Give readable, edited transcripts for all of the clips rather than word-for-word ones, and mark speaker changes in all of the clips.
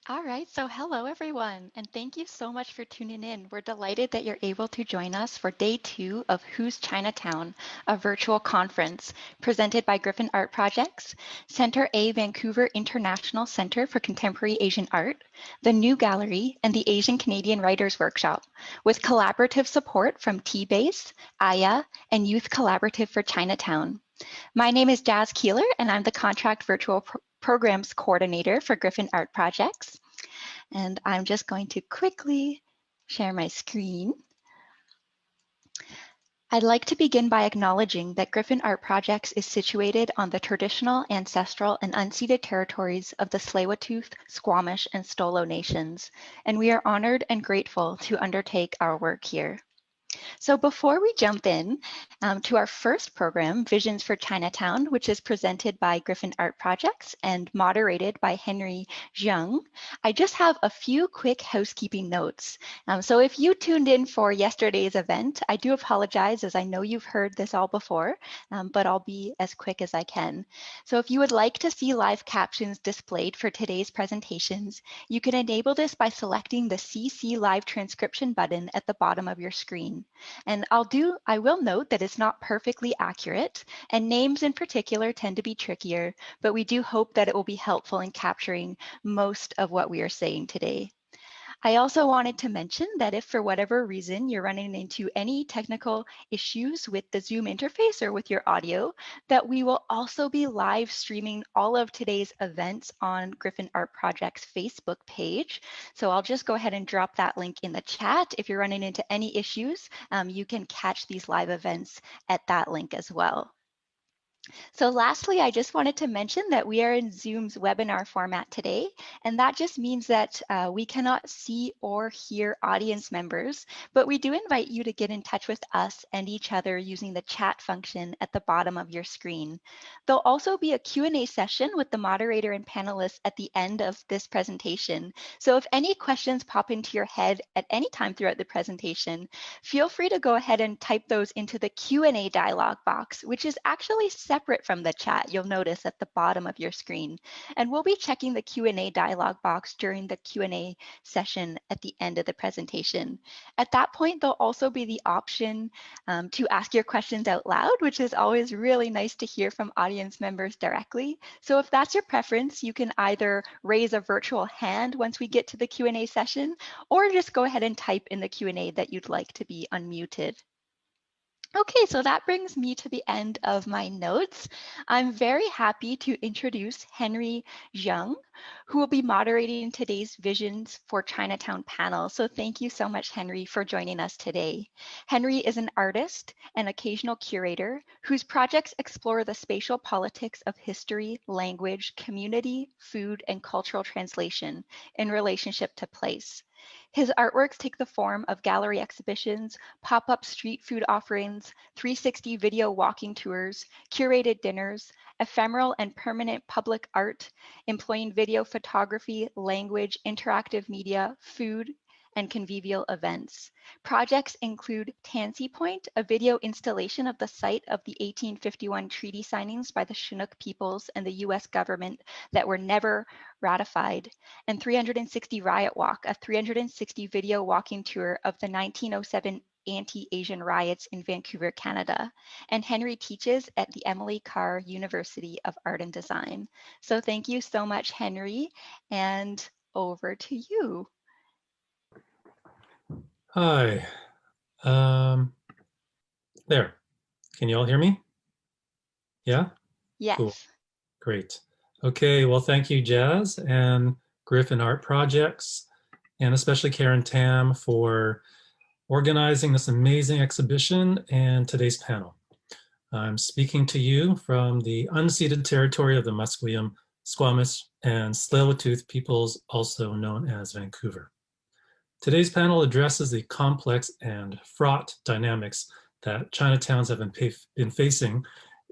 Speaker 1: All right, so hello everyone, and thank you so much for tuning in. We're delighted that you're able to join us for day 2 of Who's Chinatown, a virtual conference presented by Griffin Art Projects, Center A Vancouver International Center for Contemporary Asian Art, the New Gallery, and the Asian Canadian Writers Workshop, with collaborative support from T-Base, Aiya, and Youth Collaborative for Chinatown. My name is Jazz Keeler, and I'm the Contract Virtual Programs Coordinator for Griffin Art Projects. And I'm just going to quickly share my screen. I'd like to begin by acknowledging that Griffin Art Projects is situated on the traditional, ancestral, and unceded territories of the Tsleil-Waututh, Squamish, and Stolo nations, and we are honored and grateful to undertake our work here. So before we jump in to our first program, Visions for Chinatown, which is presented by Griffin Art Projects and moderated by Zhang, I just have a few quick housekeeping notes. So if you tuned in for yesterday's event, I do apologize as I know you've heard this all before, but I'll be as quick as I can. So if you would like to see live captions displayed for today's presentations, you can enable this by selecting the CC Live Transcription button at the bottom of your screen. And I will note that it's not perfectly accurate, and names in particular tend to be trickier, but we do hope that it will be helpful in capturing most of what we are saying today. I also wanted to mention that if for whatever reason you're running into any technical issues with the Zoom interface or with your audio, that we will also be live streaming all of today's events on Griffin Art Project's Facebook page. So I'll just go ahead and drop that link in the chat. If you're running into any issues, you can catch these live events at that link as well. So lastly, I just wanted to mention that we are in Zoom's webinar format today, and that just means that we cannot see or hear audience members, but we do invite you to get in touch with us and each other using the chat function at the bottom of your screen. There'll also be a Q&A session with the moderator and panelists at the end of this presentation. So if any questions pop into your head at any time throughout the presentation, feel free to go ahead and type those into the Q&A dialog box, which is actually separate from the chat, you'll notice at the bottom of your screen. And we'll be checking the Q&A dialog box during the Q&A session at the end of the presentation. At that point, there'll also be the option to ask your questions out loud, which is always really nice to hear from audience members directly. So if that's your preference, you can either raise a virtual hand once we get to the Q&A session, or just go ahead and type in the Q&A that you'd like to be unmuted. Okay, so that brings me to the end of my notes. I'm very happy to introduce Zhang, who will be moderating today's Visions for Chinatown panel. So thank you so much, Henry, for joining us today. Henry is an artist and occasional curator whose projects explore the spatial politics of history, language, community, food, and cultural translation in relationship to place. His artworks take the form of gallery exhibitions, pop-up street food offerings, 360 video walking tours, curated dinners, ephemeral and permanent public art, employing video photography, language, interactive media, food, and convivial events. Projects include Tansy Point, a video installation of the site of the 1851 treaty signings by the Chinook peoples and the US government that were never ratified, and 360 Riot Walk, a 360 video walking tour of the 1907 anti-Asian riots in Vancouver, Canada. And Henry teaches at the Emily Carr University of Art and Design. So thank you so much, Henry, and over to you.
Speaker 2: Hi. There. Can you all hear me? Yeah?
Speaker 1: Yes.
Speaker 2: Cool. Great. Okay, well, thank you, Jazz and Griffin Art Projects, and especially Karen Tam for organizing this amazing exhibition and today's panel. I'm speaking to you from the unceded territory of the Musqueam, Squamish, and Tsleil-Waututh peoples, also known as Vancouver. Today's panel addresses the complex and fraught dynamics that Chinatowns have been facing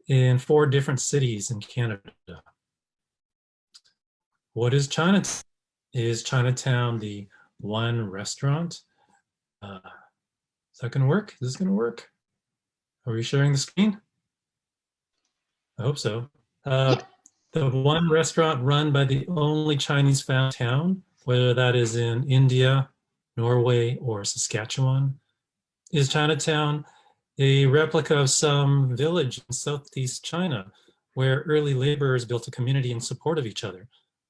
Speaker 2: in 4 different cities in Canada. What is Chinatown? Is Chinatown the one restaurant? Is that gonna work? Is this gonna work? Are we sharing the screen? I hope so. The one restaurant run by the only Chinese found town whether that is in India, Norway, or Saskatchewan? Is Chinatown a replica of some village in Southeast China where early laborers built a community in support of each other,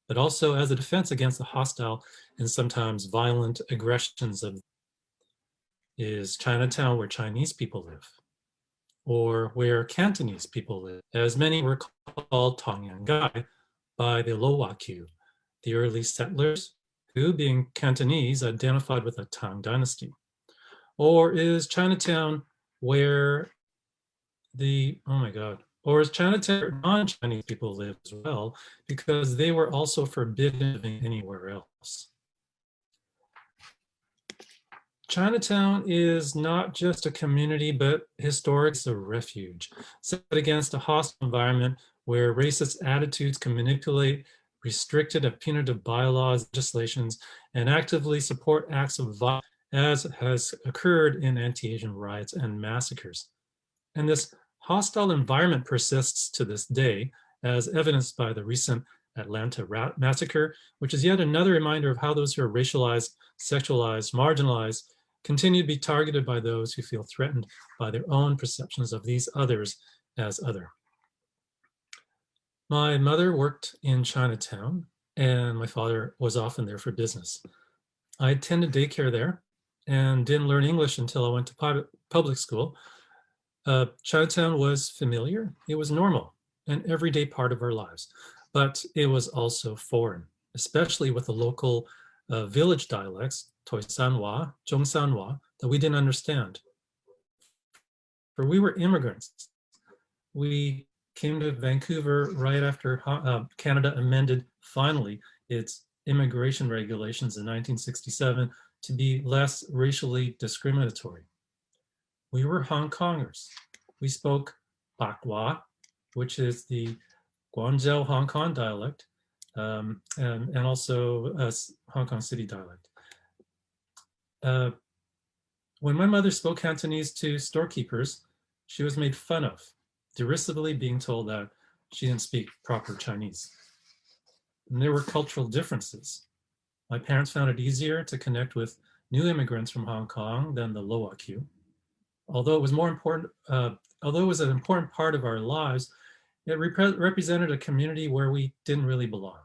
Speaker 2: but also as a defense against the hostile and sometimes violent aggressions of? Is Chinatown where Chinese people live, or where Cantonese people live, as many were called Tongyangai by the Lowakyu, the early settlers who, being Cantonese, identified with the Tang dynasty? Or is Chinatown where or is Chinatown non-Chinese people live as well, because they were also forbidden living anywhere else? Chinatown is not just a community, but historically a refuge, set against a hostile environment where racist attitudes can manipulate restricted and punitive bylaws, legislations, and actively support acts of violence, as has occurred in anti-Asian riots and massacres. And this hostile environment persists to this day, as evidenced by the recent Atlanta massacre, which is yet another reminder of how those who are racialized, sexualized, marginalized, continue to be targeted by those who feel threatened by their own perceptions of these others as other. My mother worked in Chinatown, and my father was often there for business. I attended daycare there and didn't learn English until I went to public school. Chinatown was familiar, it was normal, an everyday part of our lives, but it was also foreign, especially with the local village dialects, Toisanwa, Zhongsanwa, that we didn't understand. For we were immigrants. We came to Vancouver right after Canada amended, finally, its immigration regulations in 1967 to be less racially discriminatory. We were Hong Kongers. We spoke Bakwa, which is the Guangzhou Hong Kong dialect, and also Hong Kong City dialect. When my mother spoke Cantonese to storekeepers, she was made fun of, derisively being told that she didn't speak proper Chinese. And there were cultural differences. My parents found it easier to connect with new immigrants from Hong Kong than the Lowakyu. Although it was an important part of our lives, it represented a community where we didn't really belong.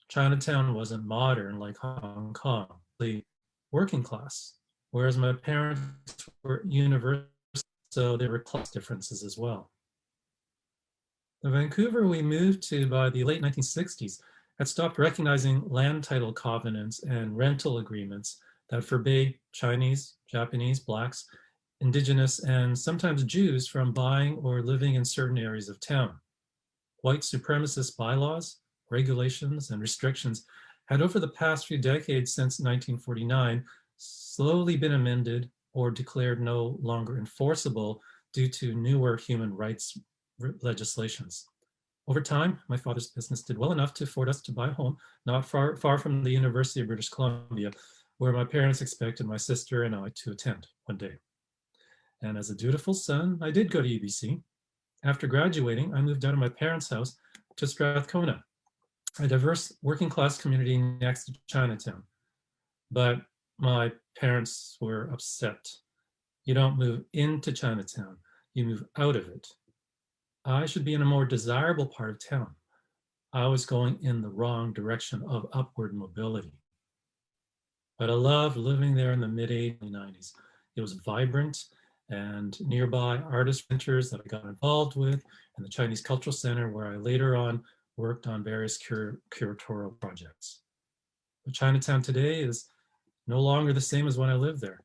Speaker 2: Chinatown wasn't modern like Hong Kong, the working class, whereas my parents were university, so there were class differences as well. The Vancouver we moved to by the late 1960s had stopped recognizing land title covenants and rental agreements that forbade Chinese, Japanese, Blacks, Indigenous, and sometimes Jews from buying or living in certain areas of town. White supremacist bylaws, regulations, and restrictions had over the past few decades since 1949 slowly been amended or declared no longer enforceable due to newer human rights legislations. Over time, my father's business did well enough to afford us to buy a home not far from the University of British Columbia, where my parents expected my sister and I to attend one day. And as a dutiful son, I did go to UBC. After graduating, I moved out of my parents' house to Strathcona, a diverse working class community next to Chinatown. But my parents were upset. You don't move into Chinatown, you move out of it. I should be in a more desirable part of town. I was going in the wrong direction of upward mobility. But I loved living there in the mid-90s. It was vibrant, and nearby artist centers that I got involved with, and the Chinese Cultural Center, where I later on worked on various curatorial projects. But Chinatown today is no longer the same as when I lived there.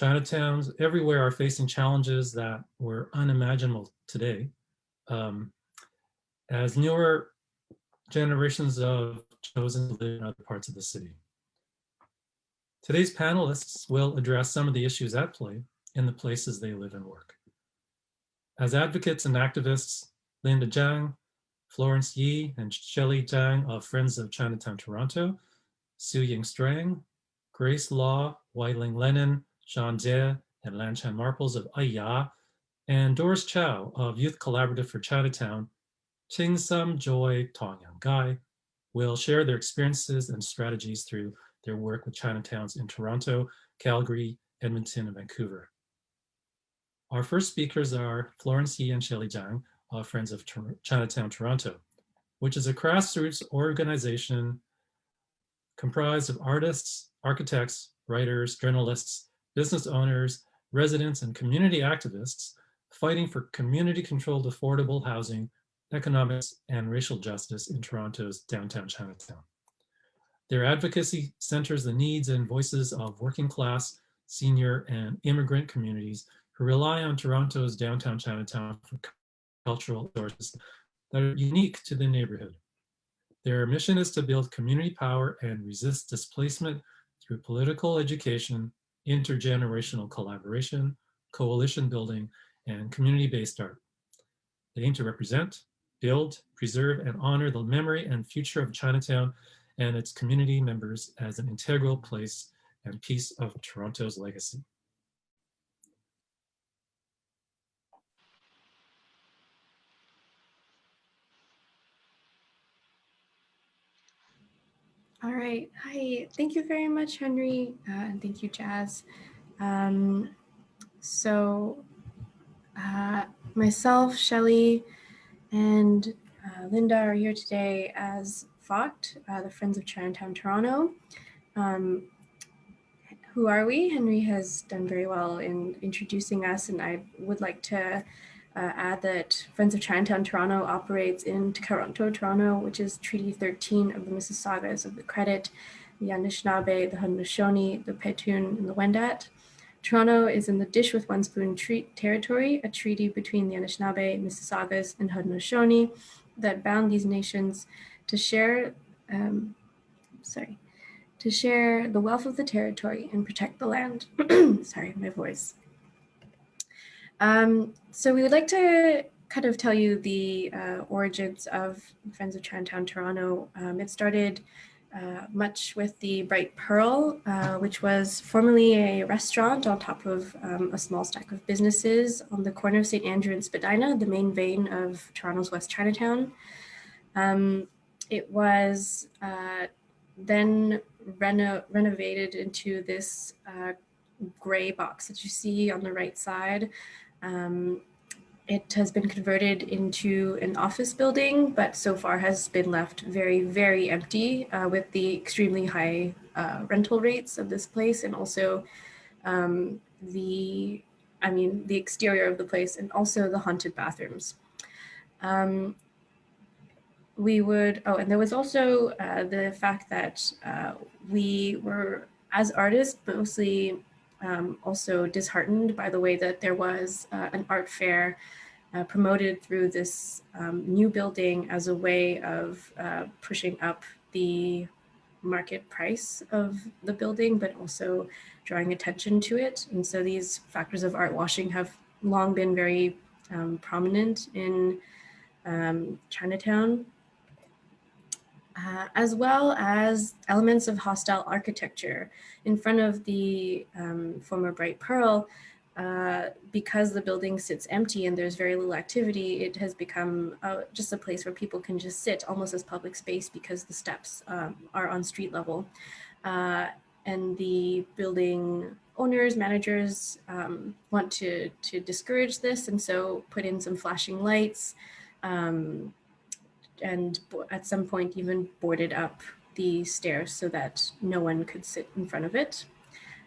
Speaker 2: Chinatowns everywhere are facing challenges that were unimaginable today, as newer generations of chosen to live in other parts of the city. Today's panelists will address some of the issues at play in the places they live and work. As advocates and activists, Linda Zhang, Florence Yi, and Shelley Zhang of Friends of Chinatown Toronto, Su Ying Strang, Grace Law, Wailing Lennon, Sean Jie, and Lanchan Marples of Aiya, and Doris Chow of Youth Collaborative for Chinatown, Ching Sum Joy Tong Yang Gai, will share their experiences and strategies through their work with Chinatowns in Toronto, Calgary, Edmonton, and Vancouver. Our first speakers are Florence Yi and Shelley Zhang, Friends of Chinatown Toronto, which is a grassroots organization comprised of artists, architects, writers, journalists, business owners, residents, and community activists fighting for community-controlled affordable housing, economics, and racial justice in Toronto's downtown Chinatown. Their advocacy centers the needs and voices of working class, senior, and immigrant communities who rely on Toronto's downtown Chinatown for cultural resources that are unique to the neighborhood. Their mission is to build community power and resist displacement through political education, intergenerational collaboration, coalition building, and community-based art. They aim to represent, build, preserve, and honor the memory and future of Chinatown and its community members as an integral place and piece of Toronto's legacy.
Speaker 3: All right. Hi. Thank you very much, Henry. And thank you, Jazz. Myself, Shelley, and Linda are here today as FOCT, the Friends of Chinatown Toronto. Who are we? Henry has done very well in introducing us, and I would like to add that Friends of Chinatown Toronto operates in Toronto, which is Treaty 13 of the Mississaugas of the Credit, the Anishinaabe, the Haudenosaunee, the Petun, and the Wendat. Toronto is in the Dish with One Spoon territory, a treaty between the Anishinaabe, Mississaugas, and Haudenosaunee that bound these nations to share, to share the wealth of the territory and protect the land. Sorry, my voice. So we would like to kind of tell you the origins of Friends of Chinatown Toronto. It started much with the Bright Pearl, which was formerly a restaurant on top of a small stack of businesses on the corner of St. Andrew and Spadina, the main vein of Toronto's West Chinatown. It was then renovated into this gray box that you see on the right side. It has been converted into an office building, but so far has been left very, very empty with the extremely high rental rates of this place, and also the exterior of the place, and also the haunted bathrooms. And there was also the fact that we were, as artists, mostly also disheartened by the way that there was an art fair promoted through this new building as a way of pushing up the market price of the building, but also drawing attention to it. And so these factors of art washing have long been very prominent in Chinatown. As well as elements of hostile architecture in front of the former Bright Pearl. Because the building sits empty and there's very little activity, it has become just a place where people can just sit almost as public space because the steps are on street level. And the building owners, managers want to discourage this, and so put in some flashing lights, and at some point even boarded up the stairs so that no one could sit in front of it.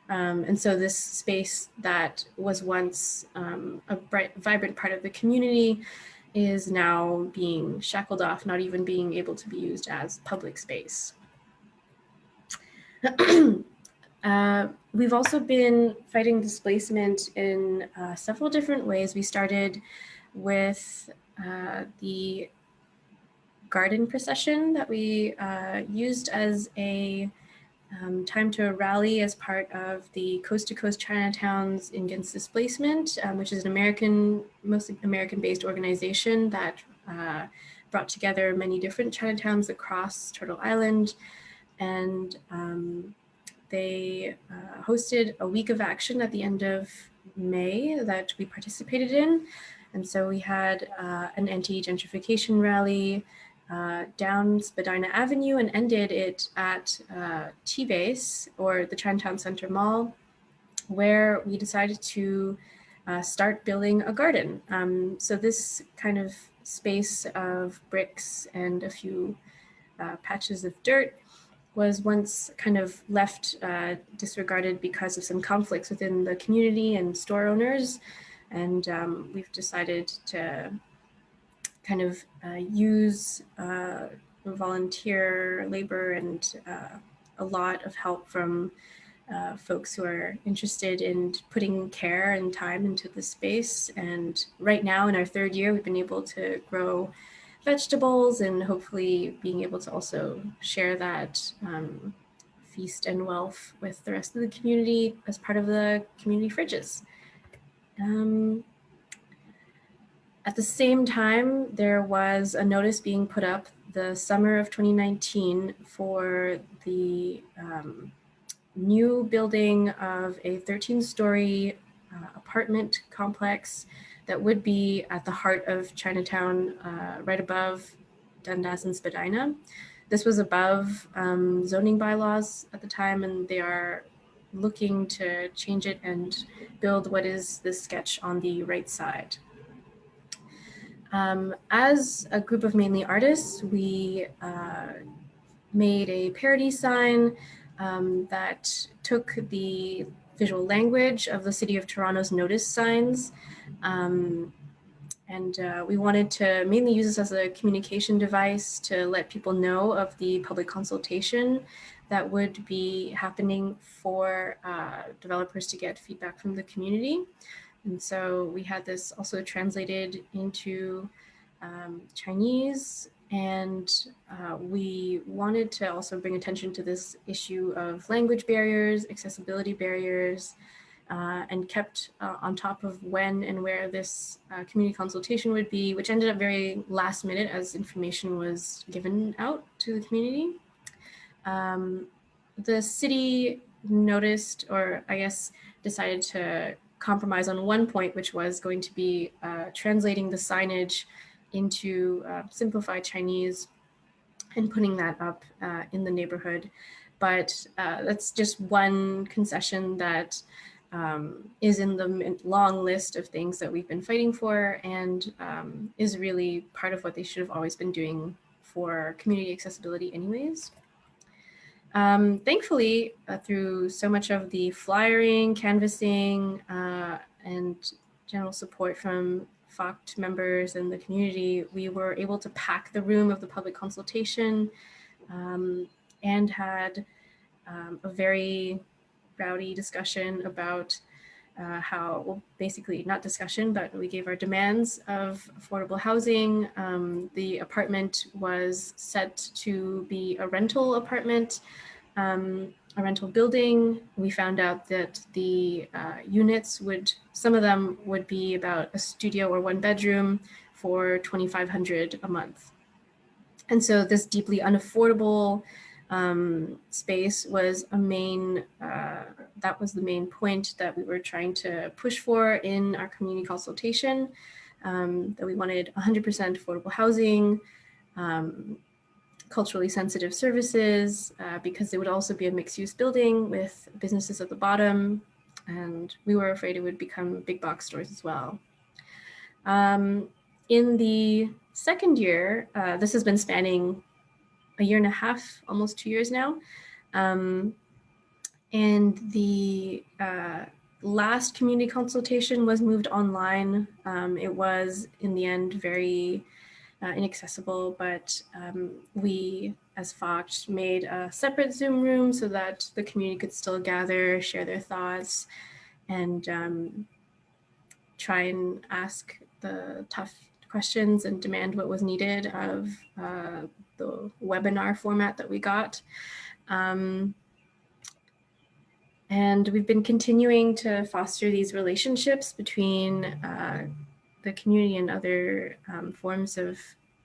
Speaker 3: And so this space that was once a bright, vibrant part of the community is now being shackled off, not even being able to be used as public space. We've also been fighting displacement in several different ways. We started with the garden procession that we used as a time to rally as part of the Coast to Coast Chinatowns Against Displacement, which is an mostly American-based organization that brought together many different Chinatowns across Turtle Island. And they hosted a week of action at the end of May that we participated in. And so we had an anti-gentrification rally, down Spadina Avenue and ended it at T-Base, or the Chinatown Center Mall, where we decided to start building a garden. So this kind of space of bricks and a few patches of dirt was once kind of left disregarded because of some conflicts within the community and store owners. And we've decided to kind of use volunteer labor and a lot of help from folks who are interested in putting care and time into the space. And right now in our third year, we've been able to grow vegetables and hopefully being able to also share that feast and wealth with the rest of the community as part of the community fridges. At the same time, there was a notice being put up the summer of 2019 for the new building of a 13-story apartment complex that would be at the heart of Chinatown, right above Dundas and Spadina. This was above zoning bylaws at the time, and they are looking to change it and build what is this sketch on the right side. As a group of mainly artists, we made a parody sign that took the visual language of the City of Toronto's notice signs. We wanted to mainly use this as a communication device to let people know of the public consultation that would be happening for developers to get feedback from the community. And so we had this also translated into Chinese, and we wanted to also bring attention to this issue of language barriers, accessibility barriers, and kept on top of when and where this community consultation would be, which ended up very last minute as information was given out to the community. The city noticed, or I guess decided to compromise on one point, which was going to be translating the signage into simplified Chinese and putting that up in the neighborhood. But that's just one concession that is in the long list of things that we've been fighting for, and is really part of what they should have always been doing for community accessibility anyways. Thankfully, through so much of the flyering, canvassing, and general support from FOCT members and the community, we were able to pack the room of the public consultation and had a very rowdy discussion about how, well, basically not discussion, but we gave our demands of affordable housing. The apartment was set to be a rental apartment, a rental building. We found out that the units some of them would be about a studio or one bedroom for $2,500 a month. And so this deeply unaffordable space was that was the main point that we were trying to push for in our community consultation, that we wanted 100% affordable housing, culturally sensitive services, because it would also be a mixed-use building with businesses at the bottom, and we were afraid it would become big box stores as well. In the second year, this has been spanning a year and a half, almost 2 years now. And the last community consultation was moved online. It was, in the end, very inaccessible, but we, as FOCT, made a separate Zoom room so that the community could still gather, share their thoughts, and try and ask the tough questions and demand what was needed of the webinar format that we got. And we've been continuing to foster these relationships between the community and other forms of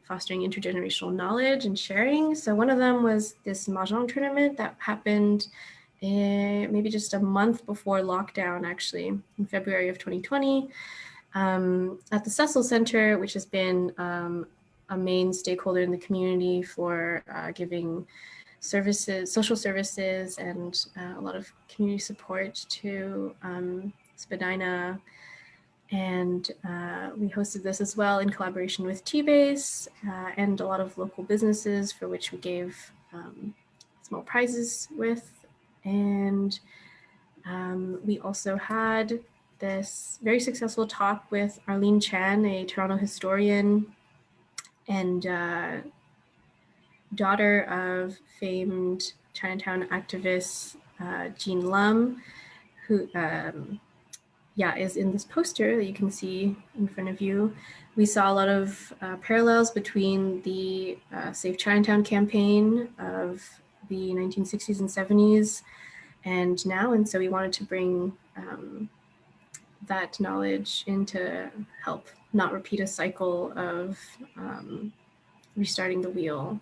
Speaker 3: fostering intergenerational knowledge and sharing. So one of them was this Mahjong Tournament that happened maybe just a month before lockdown, actually, in February of 2020. At the Cecil Center, which has been a main stakeholder in the community for giving services, social services, and a lot of community support to Spadina. And we hosted this as well in collaboration with T-Base and a lot of local businesses for which we gave small prizes with. And we also had this very successful talk with Arlene Chan, a Toronto historian and daughter of famed Chinatown activist Jean Lum, who is in this poster that you can see in front of you. We saw a lot of parallels between the Save Chinatown campaign of the 1960s and 70s and now, and so we wanted to bring that knowledge in to help not repeat a cycle of restarting the wheel.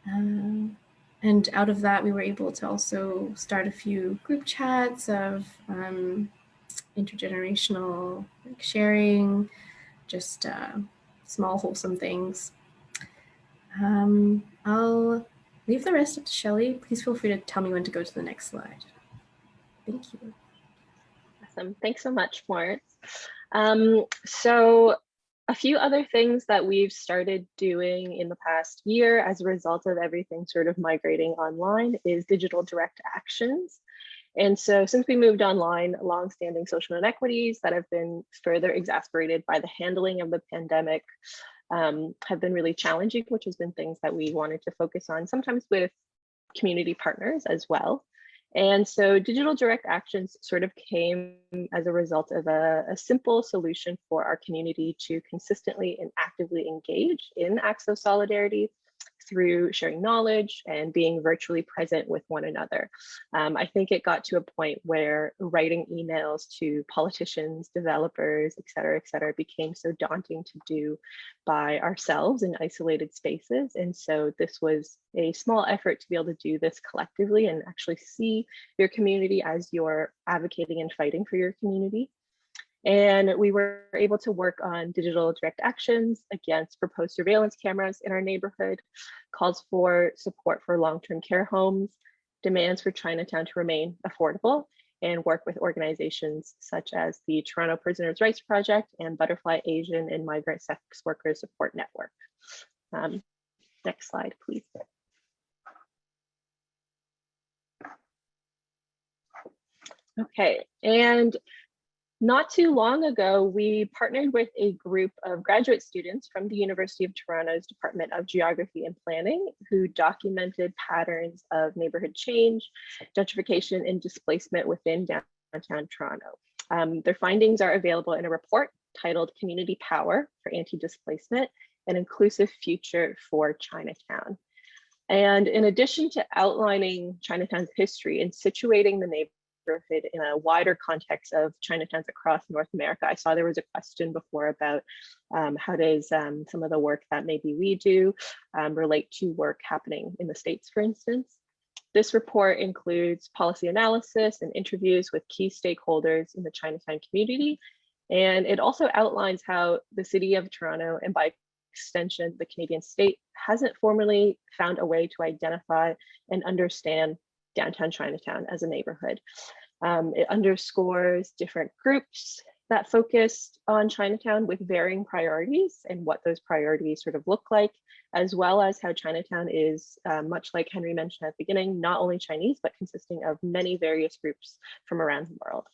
Speaker 3: And out of that, we were able to also start a few group chats of intergenerational sharing, just small wholesome things. I'll leave the rest up to Shelley. Please feel free to tell me when to go to the next slide. Thank you.
Speaker 4: Awesome. Thanks so much, Florence. So a few other things that we've started doing in the past year as a result of everything sort of migrating online is digital direct actions. And so since we moved online, longstanding social inequities that have been further exacerbated by the handling of the pandemic have been really challenging, which has been things that we wanted to focus on, sometimes with community partners as well. And so digital direct actions sort of came as a result of a simple solution for our community to consistently and actively engage in acts of solidarity through sharing knowledge and being virtually present with one another. I think it got to a point where writing emails to politicians, developers, et cetera, became so daunting to do by ourselves in isolated spaces. And so this was a small effort to be able to do this collectively and actually see your community as you're advocating and fighting for your community. And we were able to work on digital direct actions against proposed surveillance cameras in our neighborhood, calls for support for long-term care homes, demands for Chinatown to remain affordable, and work with organizations such as the Toronto Prisoners' Rights Project and Butterfly Asian and Migrant Sex Workers Support Network. Next slide, please. Okay, and not too long ago, we partnered with a group of graduate students from the University of Toronto's Department of Geography and Planning who documented patterns of neighborhood change, gentrification, and displacement within downtown Toronto. Their findings are available in a report titled Community Power for Anti-Displacement, an Inclusive Future for Chinatown. And in addition to outlining Chinatown's history and situating the neighborhood in a wider context of Chinatowns across North America, I saw there was a question before about how does some of the work that maybe we do relate to work happening in the States, for instance. This report includes policy analysis and interviews with key stakeholders in the Chinatown community. And it also outlines how the City of Toronto, and by extension, the Canadian state, hasn't formally found a way to identify and understand downtown Chinatown as a neighborhood. It underscores different groups that focused on Chinatown with varying priorities and what those priorities sort of look like, as well as how Chinatown is, much like Henry mentioned at the beginning, not only Chinese, but consisting of many various groups from around the world.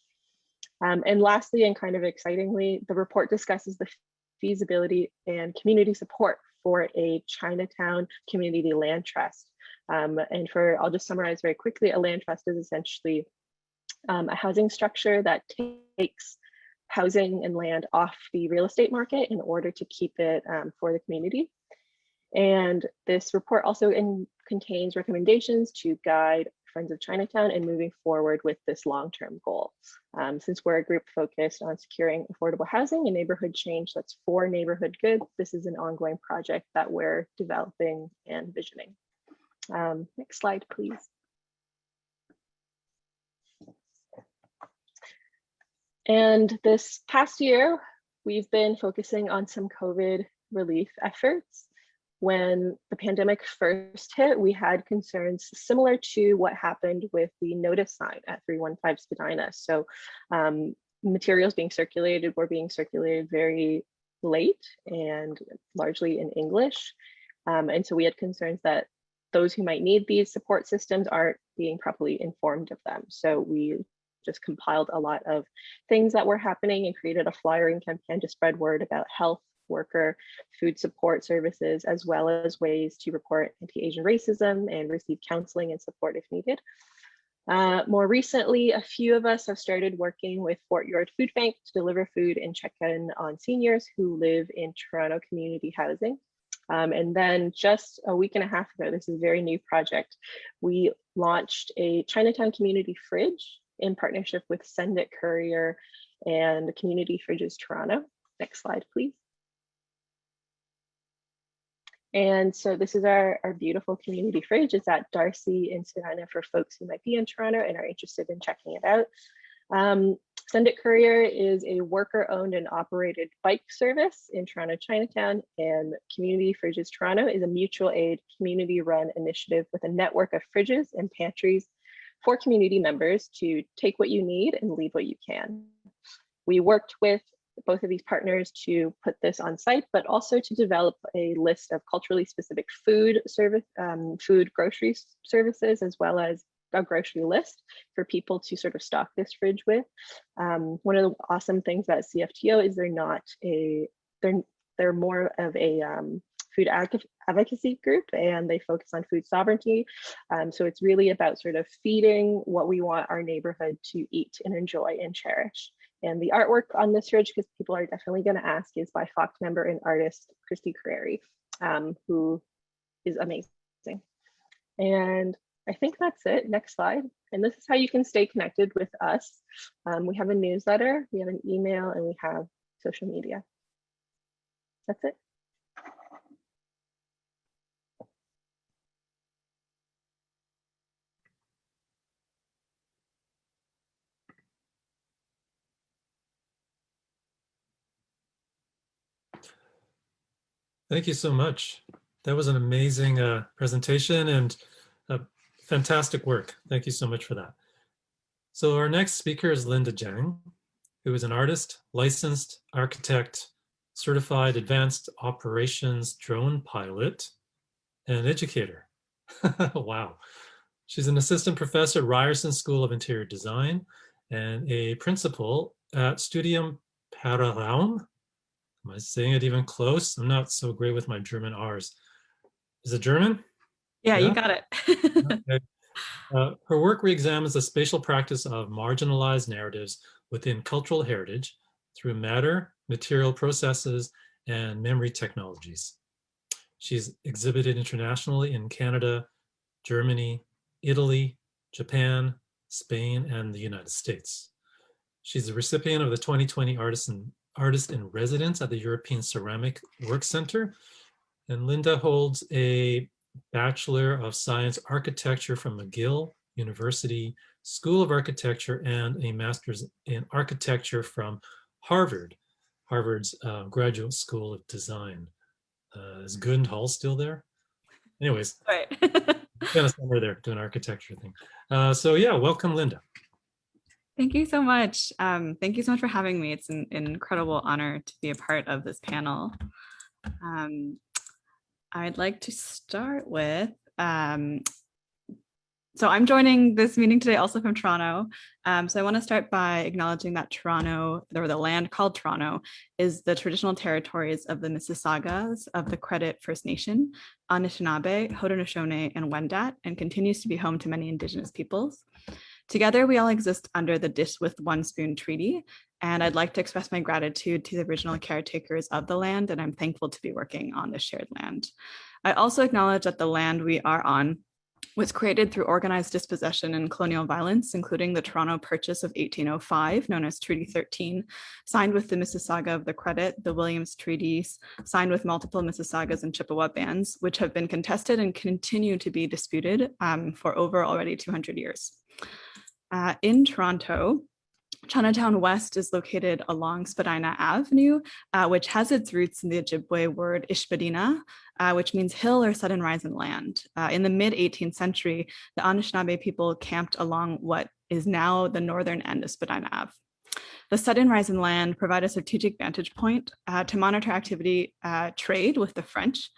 Speaker 4: And lastly, and kind of excitingly, the report discusses the feasibility and community support for a Chinatown community land trust. I'll just summarize very quickly, a land trust is essentially a housing structure that takes housing and land off the real estate market in order to keep it for the community. And this report also contains recommendations to guide Friends of Chinatown in moving forward with this long-term goal. Since we're a group focused on securing affordable housing and neighborhood change that's for neighborhood good, this is an ongoing project that we're developing and visioning. Next slide, please. And this past year, we've been focusing on some COVID relief efforts. When the pandemic first hit, we had concerns similar to what happened with the notice sign at 315 Spadina. So materials were being circulated very late and largely in English. And so we had concerns that those who might need these support systems aren't being properly informed of them. So we just compiled a lot of things that were happening and created a flyering campaign to spread word about health, worker, food support services, as well as ways to report anti-Asian racism and receive counseling and support if needed. More recently, a few of us have started working with Fort York Food Bank to deliver food and check in on seniors who live in Toronto community housing. And then just a week and a half ago, this is a very new project, we launched a Chinatown community fridge in partnership with Send It Courier and Community Fridges Toronto. Next slide, please. And so this is our beautiful community fridge. It's at Darcy in Savannah for folks who might be in Toronto and are interested in checking it out. Send It Courier is a worker-owned and operated bike service in Toronto Chinatown, and Community Fridges Toronto is a mutual aid community-run initiative with a network of fridges and pantries for community members to take what you need and leave what you can. We worked with both of these partners to put this on site, but also to develop a list of culturally specific food grocery services, as well as a grocery list for people to sort of stock this fridge with. One of the awesome things about CFTO is they're more of a food advocacy group, and they focus on food sovereignty. So it's really about sort of feeding what we want our neighborhood to eat and enjoy and cherish. And the artwork on this fridge, because people are definitely going to ask, is by Fox member and artist Christy Carreri, who is amazing. And I think that's it. Next slide. And this is how you can stay connected with us. We have a newsletter, we have an email, and we have social media. That's it.
Speaker 2: Thank you so much. That was an amazing presentation and fantastic work. Thank you so much for that. So our next speaker is Linda Zhang, who is an artist, licensed architect, certified advanced operations drone pilot, and educator. Wow. She's an assistant professor at Ryerson School of Interior Design and a principal at Studium Pararaum. Am I saying it even close? I'm not so great with my German R's. Is it German?
Speaker 5: Yeah, you got it.
Speaker 2: Okay. Her work re-examines the spatial practice of marginalized narratives within cultural heritage through matter, material processes, and memory technologies. She's exhibited internationally in Canada, Germany, Italy, Japan, Spain, and the United States. She's a recipient of the 2020 Artist in Residence at the European Ceramic Work Center. And Linda holds a Bachelor of Science Architecture from McGill University School of Architecture and a Master's in Architecture from Harvard's Graduate School of Design. Is Good Hall still there? Anyways,
Speaker 5: Right.
Speaker 2: kind of somewhere there doing architecture thing. So yeah, welcome, Linda.
Speaker 5: Thank you so much. Thank you so much for having me. It's an incredible honor to be a part of this panel. I'd like to start with, so I'm joining this meeting today also from Toronto. So I want to start by acknowledging that Toronto, or the land called Toronto, is the traditional territories of the Mississaugas of the Credit First Nation, Anishinaabe, Haudenosaunee, and Wendat, and continues to be home to many Indigenous peoples. Together, we all exist under the Dish with One Spoon Treaty, and I'd like to express my gratitude to the original caretakers of the land, and I'm thankful to be working on this shared land. I also acknowledge that the land we are on was created through organized dispossession and colonial violence, including the Toronto Purchase of 1805, known as Treaty 13, signed with the Mississauga of the Credit, the Williams Treaties, signed with multiple Mississaugas and Chippewa bands, which have been contested and continue to be disputed for over already 200 years. In Toronto, Chinatown West is located along Spadina Avenue, which has its roots in the Ojibwe word Ishpadina, which means hill or sudden rise in land. In the mid-18th century, the Anishinaabe people camped along what is now the northern end of Spadina Ave. The sudden rise in land provided a strategic vantage point to monitor activity trade with the French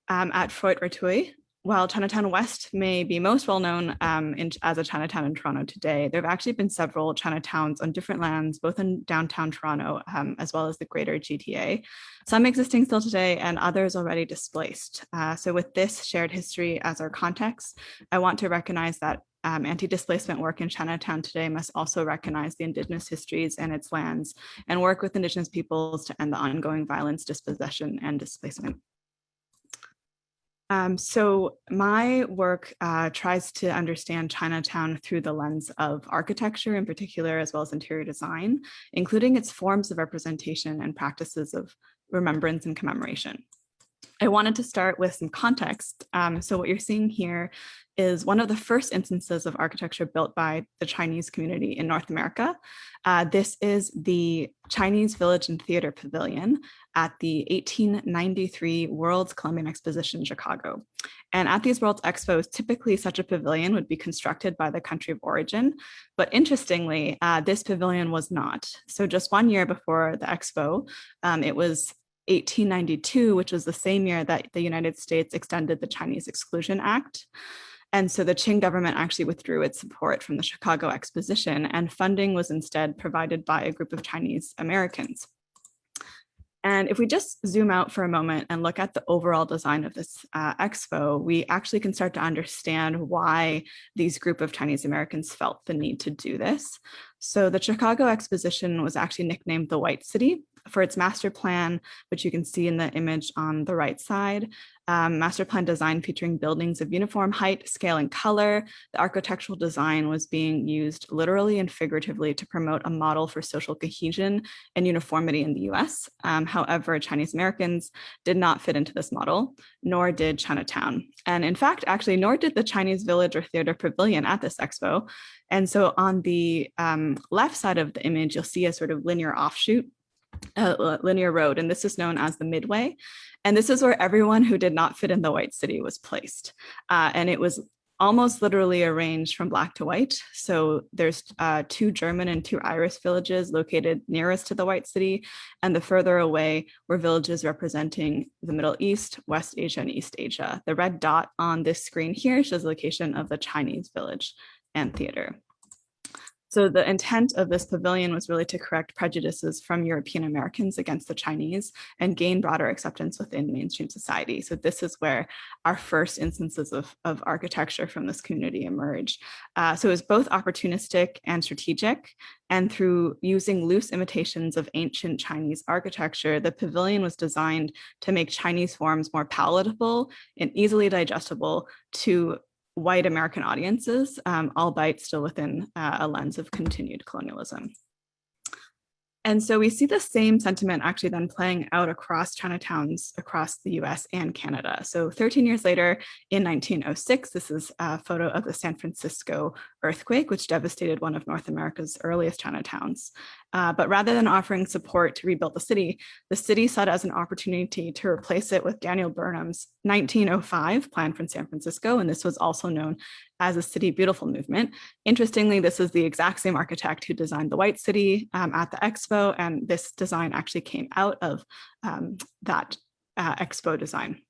Speaker 5: at Fort Retouille. While Chinatown West may be most well known as a Chinatown in Toronto today, there have actually been several Chinatowns on different lands, both in downtown Toronto as well as the greater GTA, some existing still today and others already displaced. So with this shared history as our context, I want to recognize that anti-displacement work in Chinatown today must also recognize the Indigenous histories and its lands and work with Indigenous peoples to end the ongoing violence, dispossession, and displacement. So my work tries to understand Chinatown through the lens of architecture in particular, as well as interior design, including its forms of representation and practices of remembrance and commemoration. I wanted to start with some context. So what you're seeing here is one of the first instances of architecture built by the Chinese community in North America. This is the Chinese Village and Theater Pavilion at the 1893 World's Colombian Exposition in Chicago. And at these World's Expos, typically such a pavilion would be constructed by the country of origin. But interestingly, this pavilion was not. So just 1 year before the Expo, it was 1892, which was the same year that the United States extended the Chinese Exclusion Act. And so the Qing government actually withdrew its support from the Chicago Exposition, and funding was instead provided by a group of Chinese Americans. And if we just zoom out for a moment and look at the overall design of this expo, we actually can start to understand why these group of Chinese Americans felt the need to do this. So the Chicago Exposition was actually nicknamed the White City for its master plan, which you can see in the image on the right side. Master plan design featuring buildings of uniform height, scale, and color. The architectural design was being used literally and figuratively to promote a model for social cohesion and uniformity in the US. However, Chinese Americans did not fit into this model, nor did Chinatown. And in fact, actually, nor did the Chinese Village or Theater Pavilion at this expo. And so on the left side of the image, you'll see a sort of linear offshoot, linear road, and this is known as the Midway. And this is where everyone who did not fit in the White City was placed. And it was almost literally arranged from black to white. So there's 2 German and 2 Irish villages located nearest to the White City. And the further away were villages representing the Middle East, West Asia, and East Asia. The red dot on this screen here shows the location of the Chinese Village and Theater. So the intent of this pavilion was really to correct prejudices from European Americans against the Chinese and gain broader acceptance within mainstream society. So this is where our first instances of architecture from this community emerged. So it was both opportunistic and strategic. And through using loose imitations of ancient Chinese architecture, the pavilion was designed to make Chinese forms more palatable and easily digestible to white American audiences, albeit still within a lens of continued colonialism. And so we see the same sentiment actually then playing out across Chinatowns across the US and Canada. So 13 years later, in 1906, this is a photo of the San Francisco earthquake, which devastated one of North America's earliest Chinatowns. But rather than offering support to rebuild the city saw it as an opportunity to replace it with Daniel Burnham's 1905 plan from San Francisco, and this was also known as a City Beautiful movement. Interestingly, this is the exact same architect who designed the White City at the Expo, and this design actually came out of that Expo design.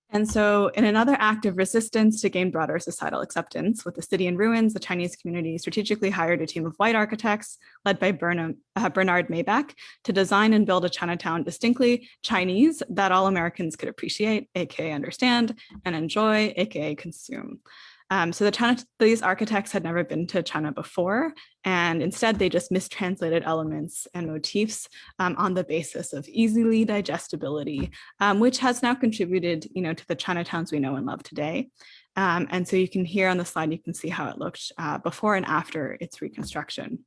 Speaker 5: And so in another act of resistance to gain broader societal acceptance, with the city in ruins, the Chinese community strategically hired a team of white architects led by Bernard Maybach to design and build a Chinatown distinctly Chinese that all Americans could appreciate, aka understand, and enjoy, aka consume. So these architects had never been to China before, and instead they just mistranslated elements and motifs on the basis of easily digestibility, which has now contributed, to the Chinatowns we know and love today. And so you can hear on the slide, you can see how it looked before and after its reconstruction.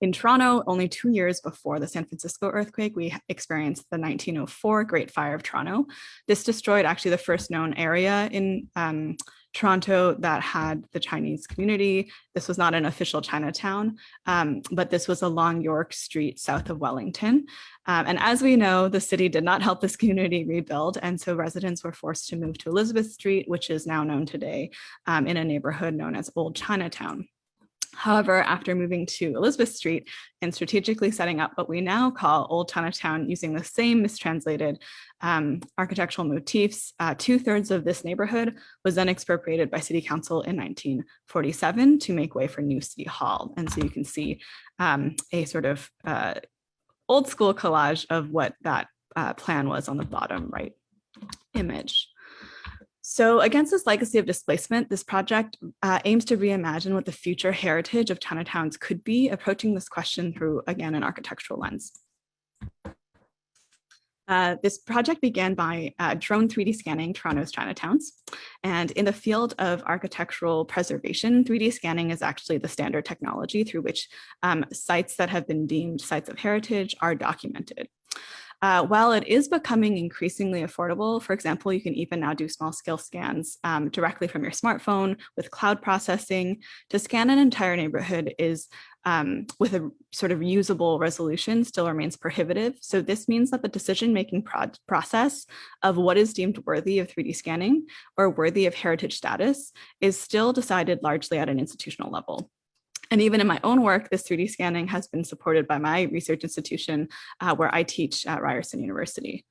Speaker 5: In Toronto, only 2 years before the San Francisco earthquake, we experienced the 1904 Great Fire of Toronto. This destroyed actually the first known area in Toronto that had the Chinese community. This was not an official Chinatown, but this was along York Street south of Wellington. And as we know, the city did not help this community rebuild. And so residents were forced to move to Elizabeth Street, which is now known today in a neighborhood known as Old Chinatown. However, after moving to Elizabeth Street and strategically setting up what we now call Old Chinatown using the same mistranslated architectural motifs, 2/3 of this neighborhood was then expropriated by City Council in 1947 to make way for new City Hall. And so you can see a sort of old school collage of what that plan was on the bottom right image. So against this legacy of displacement, this project aims to reimagine what the future heritage of Chinatowns could be, approaching this question through, again, an architectural lens. This project began by drone 3D scanning Toronto's Chinatowns. And in the field of architectural preservation, 3D scanning is actually the standard technology through which sites that have been deemed sites of heritage are documented. While it is becoming increasingly affordable, for example, you can even now do small scale scans directly from your smartphone with cloud processing. To scan an entire neighborhood is with a sort of usable resolution still remains prohibitive. So this means that the decision-making process of what is deemed worthy of 3D scanning or worthy of heritage status is still decided largely at an institutional level. And even in my own work, this 3D scanning has been supported by my research institution where I teach at Ryerson University.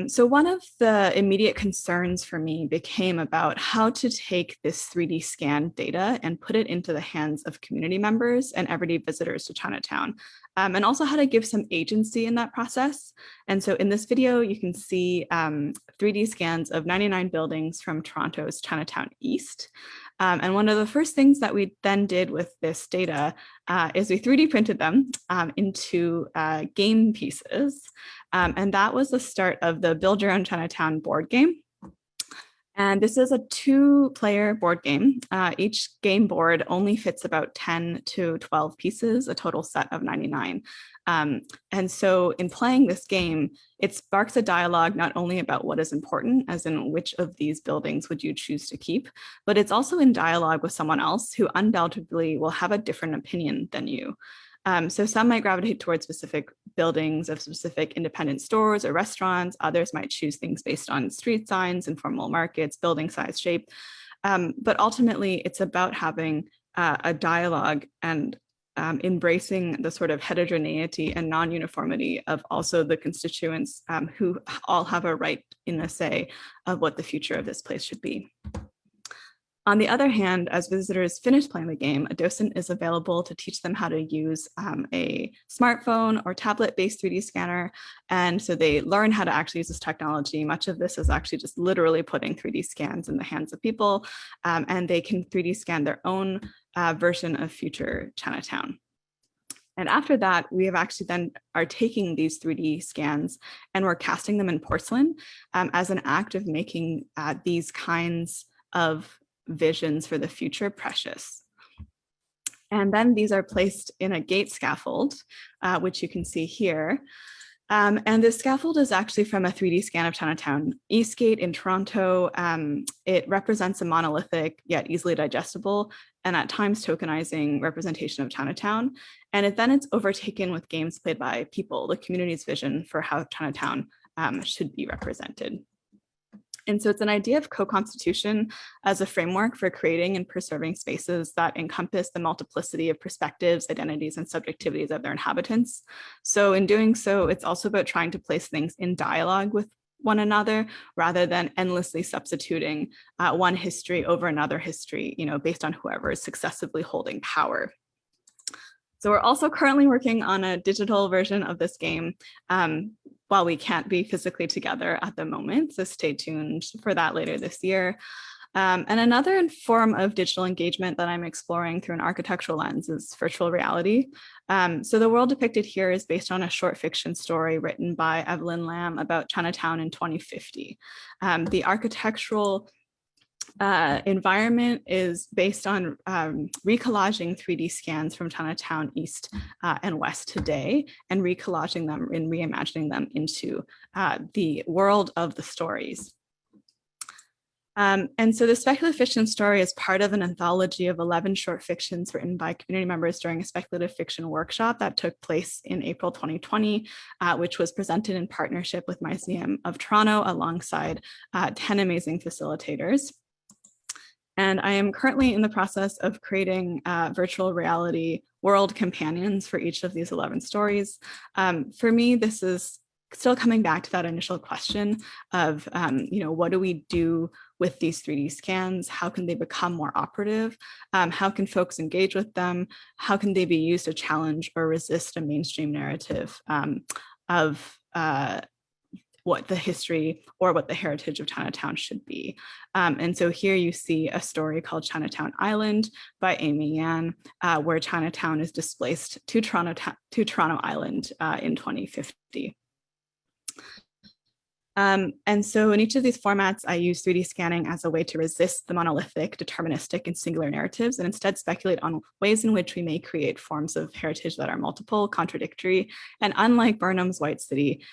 Speaker 5: So one of the immediate concerns for me became about how to take this 3D scan data and put it into the hands of community members and everyday visitors to Chinatown, and also how to give some agency in that process. And so in this video, you can see 3D scans of 99 buildings from Toronto's Chinatown East. And one of the first things that we then did with this data is we 3D printed them into game pieces. And that was the start of the Build Your Own Chinatown board game. And this is a 2-player board game. Each game board only fits about 10 to 12 pieces, a total set of 99. And so in playing this game, it sparks a dialogue not only about what is important, as in which of these buildings would you choose to keep, but it's also in dialogue with someone else who undoubtedly will have a different opinion than you. So some might gravitate towards specific buildings of specific independent stores or restaurants. Others might choose things based on street signs, informal markets, building size, shape. But ultimately, it's about having a dialogue and embracing the sort of heterogeneity and non-uniformity of also the constituents who all have a right in a say of what the future of this place should be. On the other hand, as visitors finish playing the game, a docent is available to teach them how to use a smartphone or tablet-based 3D scanner. And so they learn how to actually use this technology. Much of this is actually just literally putting 3D scans in the hands of people, and they can 3D scan their own version of future Chinatown. And after that, we have actually then are taking these 3D scans and we're casting them in porcelain as an act of making these kinds of visions for the future precious. And then these are placed in a gate scaffold, which you can see here. And this scaffold is actually from a 3D scan of Chinatown Eastgate in Toronto. It represents a monolithic yet easily digestible and at times tokenizing representation of Chinatown. And it's overtaken with games played by people, the community's vision for how Chinatown should be represented. And so it's an idea of co-constitution as a framework for creating and preserving spaces that encompass the multiplicity of perspectives, identities, and subjectivities of their inhabitants. So in doing so, it's also about trying to place things in dialogue with one another rather than endlessly substituting one history over another history, based on whoever is successively holding power. So we're also currently working on a digital version of this game while we can't be physically together at the moment. So stay tuned for that later this year. And another form of digital engagement that I'm exploring through an architectural lens is virtual reality. So the world depicted here is based on a short fiction story written by Evelyn Lam about Chinatown in 2050. The architectural environment is based on recollaging 3D scans from Chinatown East and West today and recollaging them and reimagining them into the world of the stories. And so the speculative fiction story is part of an anthology of 11 short fictions written by community members during a speculative fiction workshop that took place in April 2020, which was presented in partnership with Museum of Toronto alongside 10 amazing facilitators. And I am currently in the process of creating virtual reality world companions for each of these 11 stories. For me, this is still coming back to that initial question of, what do we do with these 3D scans? How can they become more operative? How can folks engage with them? How can they be used to challenge or resist a mainstream narrative of what the history or what the heritage of Chinatown should be? And so here you see a story called Chinatown Island by Aiya, where Chinatown is displaced to Toronto Island in 2050. And so in each of these formats, I use 3D scanning as a way to resist the monolithic, deterministic, and singular narratives, and instead speculate on ways in which we may create forms of heritage that are multiple, contradictory, and unlike Burnham's White City,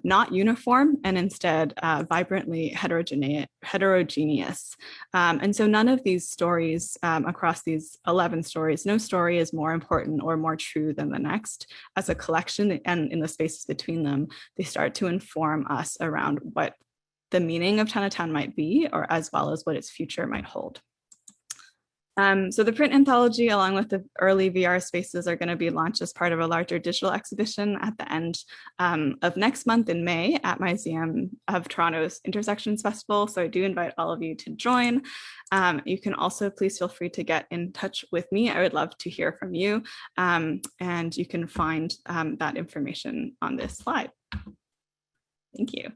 Speaker 5: not uniform, and instead vibrantly heterogeneous. And so none of these stories across these 11 stories, no story is more important or more true than the next. As a collection and in the spaces between them, they start to inform us around what the meaning of Chinatown might be, or as well as what its future might hold. So the print anthology, along with the early VR spaces, are going to be launched as part of a larger digital exhibition at the end of next month in May at Museum of Toronto's Intersections Festival. So I do invite all of you to join. You can also please feel free to get in touch with me. I would love to hear from you. And you can find that information on this slide. Thank you.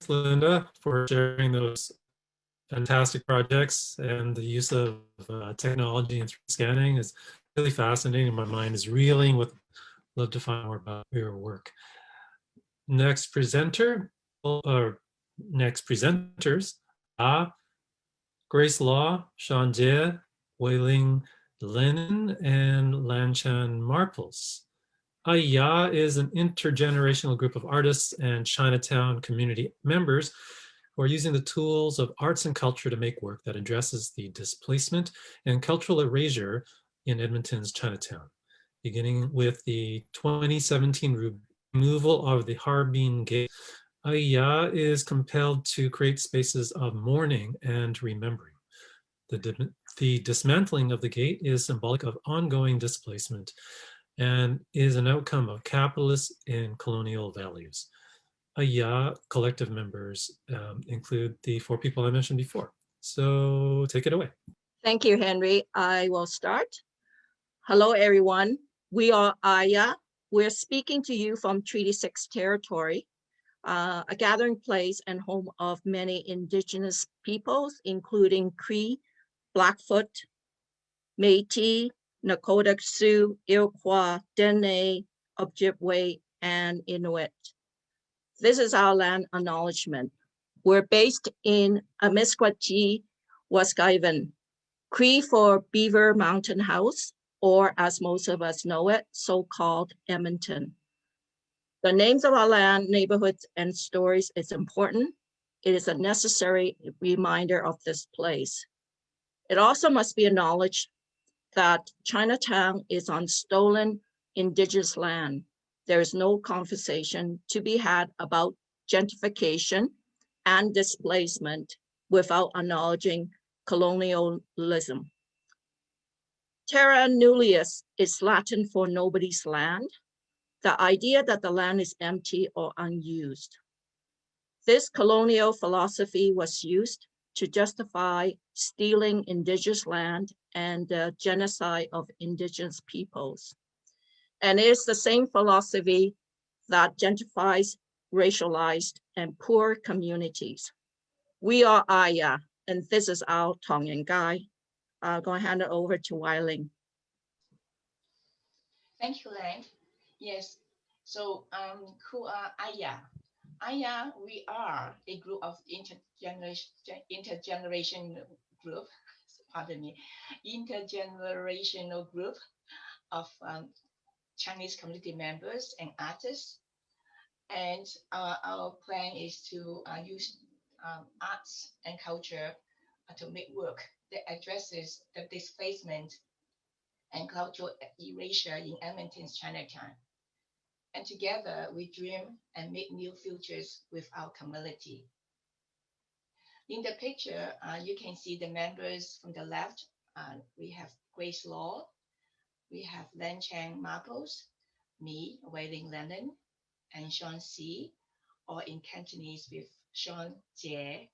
Speaker 2: Linda, for sharing those fantastic projects, and the use of technology and 3D scanning is really fascinating. My mind is reeling with, love to find more about your work. Next presenter, or next presenters, Grace Law, Sean Jie, Wei-Ling Lennon, and Lanchan Marples. Aiya is an intergenerational group of artists and Chinatown community members who are using the tools of arts and culture to make work that addresses the displacement and cultural erasure in Edmonton's Chinatown, beginning with the 2017 removal of the Harbin gate. Aiya is compelled to create spaces of mourning and remembering. The dismantling of the gate is symbolic of ongoing displacement and is an outcome of capitalist and colonial values. Aiya collective members include the 4 people I mentioned before. So take it away.
Speaker 6: Thank you, Henry. I will start. Hello, everyone. We are Aiya. We're speaking to you from Treaty 6 territory, a gathering place and home of many Indigenous peoples, including Cree, Blackfoot, Métis, Nakota Sioux, Iroquois, Dene, Ojibwe, and Inuit. This is our land acknowledgement. We're based in Amiskwaci, Waskaven, Cree for Beaver Mountain House, or as most of us know it, so-called Edmonton. The names of our land, neighborhoods, and stories is important. It is a necessary reminder of this place. It also must be acknowledged that Chinatown is on stolen Indigenous land. There is no conversation to be had about gentrification and displacement without acknowledging colonialism. Terra nullius is Latin for nobody's land, the idea that the land is empty or unused. This colonial philosophy was used to justify stealing Indigenous land and the genocide of Indigenous peoples. And it is the same philosophy that gentrifies racialized and poor communities. We are Aiya, and this is our Tongan guy. I'm going to hand it over to Wei-Ling.
Speaker 7: Thank you, Lang. Yes. So, who are Aiya? Aiya, we are a group of intergenerational group. Pardon me, intergenerational group of Chinese community members and artists. And our plan is to use arts and culture to make work that addresses the displacement and cultural erasure in Edmonton's Chinatown. And together we dream and make new futures with our community. In the picture, you can see the members from the left. We have Grace Law, we have Len Chang Marcos, me, Wei-Ling Lennon, and Sean C, or in Cantonese with Sean Jie.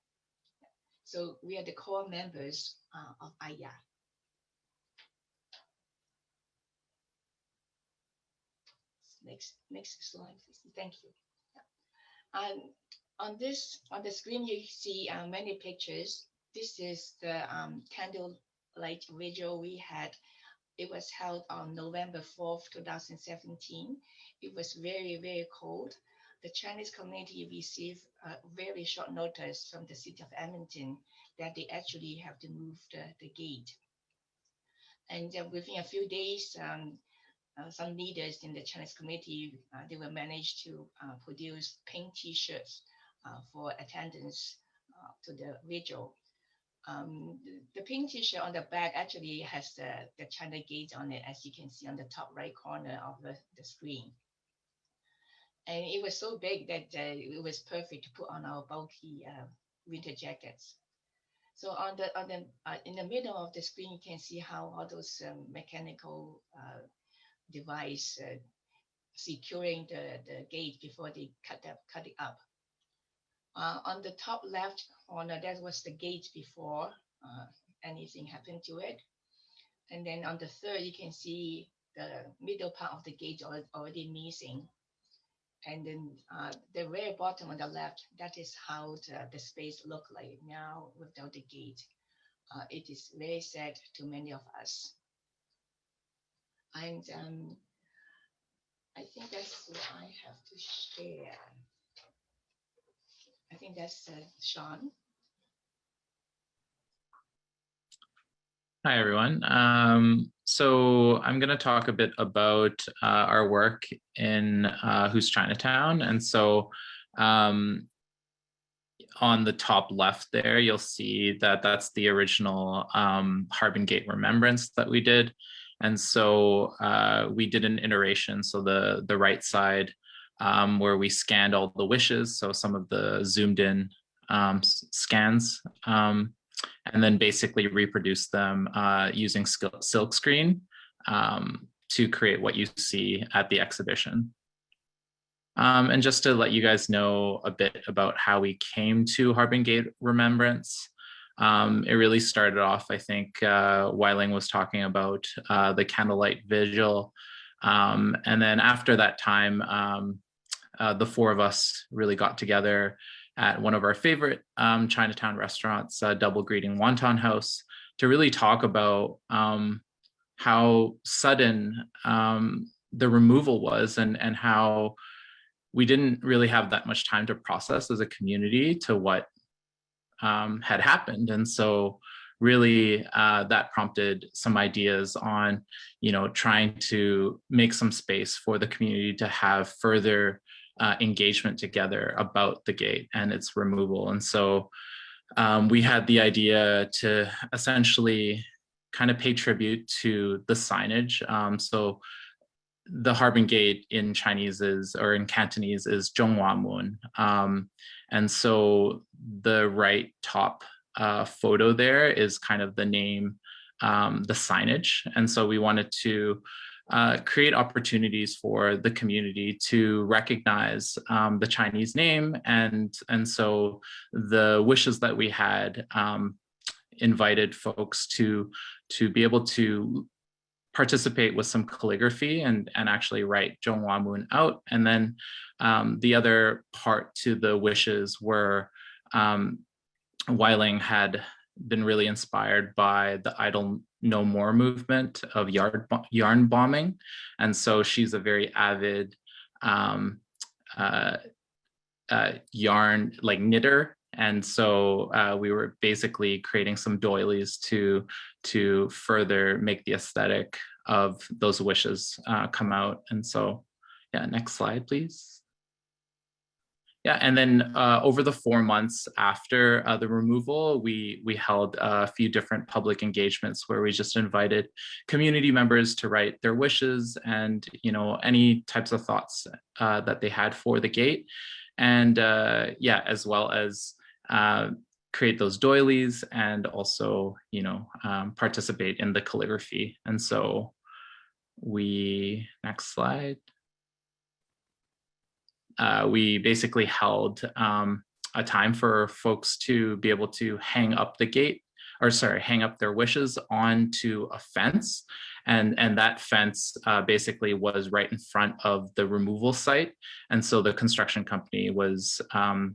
Speaker 7: So we are the core members of Aiya. Next slide, please. Thank you. On the screen, you see many pictures. This is the candlelight vigil we had. It was held on November 4th, 2017. It was very, very cold. The Chinese community received a very short notice from the city of Edmonton that they actually have to move the gate. And within a few days, some leaders in the Chinese community, they will manage to produce pink T-shirts for attendance to the vigil. The pink T-shirt on the back actually has the China gate on it, as you can see on the top right corner of the screen. And it was so big that it was perfect to put on our bulky winter jackets. So in the middle of the screen, you can see how all those mechanical device securing the gate before they cut it up. On the top left corner, that was the gate before anything happened to it. And then on the third, you can see the middle part of the gate already missing. And then the very bottom on the left, that is how the space looked like now without the gate. It is very sad to many of us. And I think that's what I have to share. I think that's Sean.
Speaker 8: Hi, everyone. So I'm going to talk a bit about our work in Who's Chinatown. And so on the top left there, you'll see that that's the original Harbin Gate Remembrance that we did. And so we did an iteration. So the right side where we scanned all the wishes. So some of the zoomed in scans. And then basically reproduce them using silkscreen to create what you see at the exhibition. And just to let you guys know a bit about how we came to Harbin Gate Remembrance, it really started off, I think, Wei-Ling was talking about the candlelight vigil. And then after that time, the four of us really got together at one of our favorite Chinatown restaurants, Double Greeting Wonton House, to really talk about how sudden the removal was and how we didn't really have that much time to process as a community to what had happened. And so really that prompted some ideas on, trying to make some space for the community to have further engagement together about the gate and its removal. And so we had the idea to essentially kind of pay tribute to the signage. So the Harbin Gate in Chinese or in Cantonese is Zhonghua Mun. And so the right top photo there is kind of the name, the signage. And so we wanted to create opportunities for the community to recognize the Chinese name. And so the wishes that we had invited folks to be able to participate with some calligraphy and actually write Zhonghua Mun out. And then the other part to the wishes were Wei-Ling had been really inspired by the Idle No More movement of yarn bombing. And so she's a very avid yarn like knitter. And so we were basically creating some doilies to further make the aesthetic of those wishes come out. And so, yeah, next slide, please. Yeah, and then over the 4 months after the removal, we held a few different public engagements where we just invited community members to write their wishes and, you know, any types of thoughts that they had for the gate. And yeah, as well as create those doilies and also, you know, participate in the calligraphy. And so next slide. We basically held a time for folks to be able to hang up the gate, or sorry, hang up their wishes onto a fence. And that fence basically was right in front of the removal site. And so the construction company was, and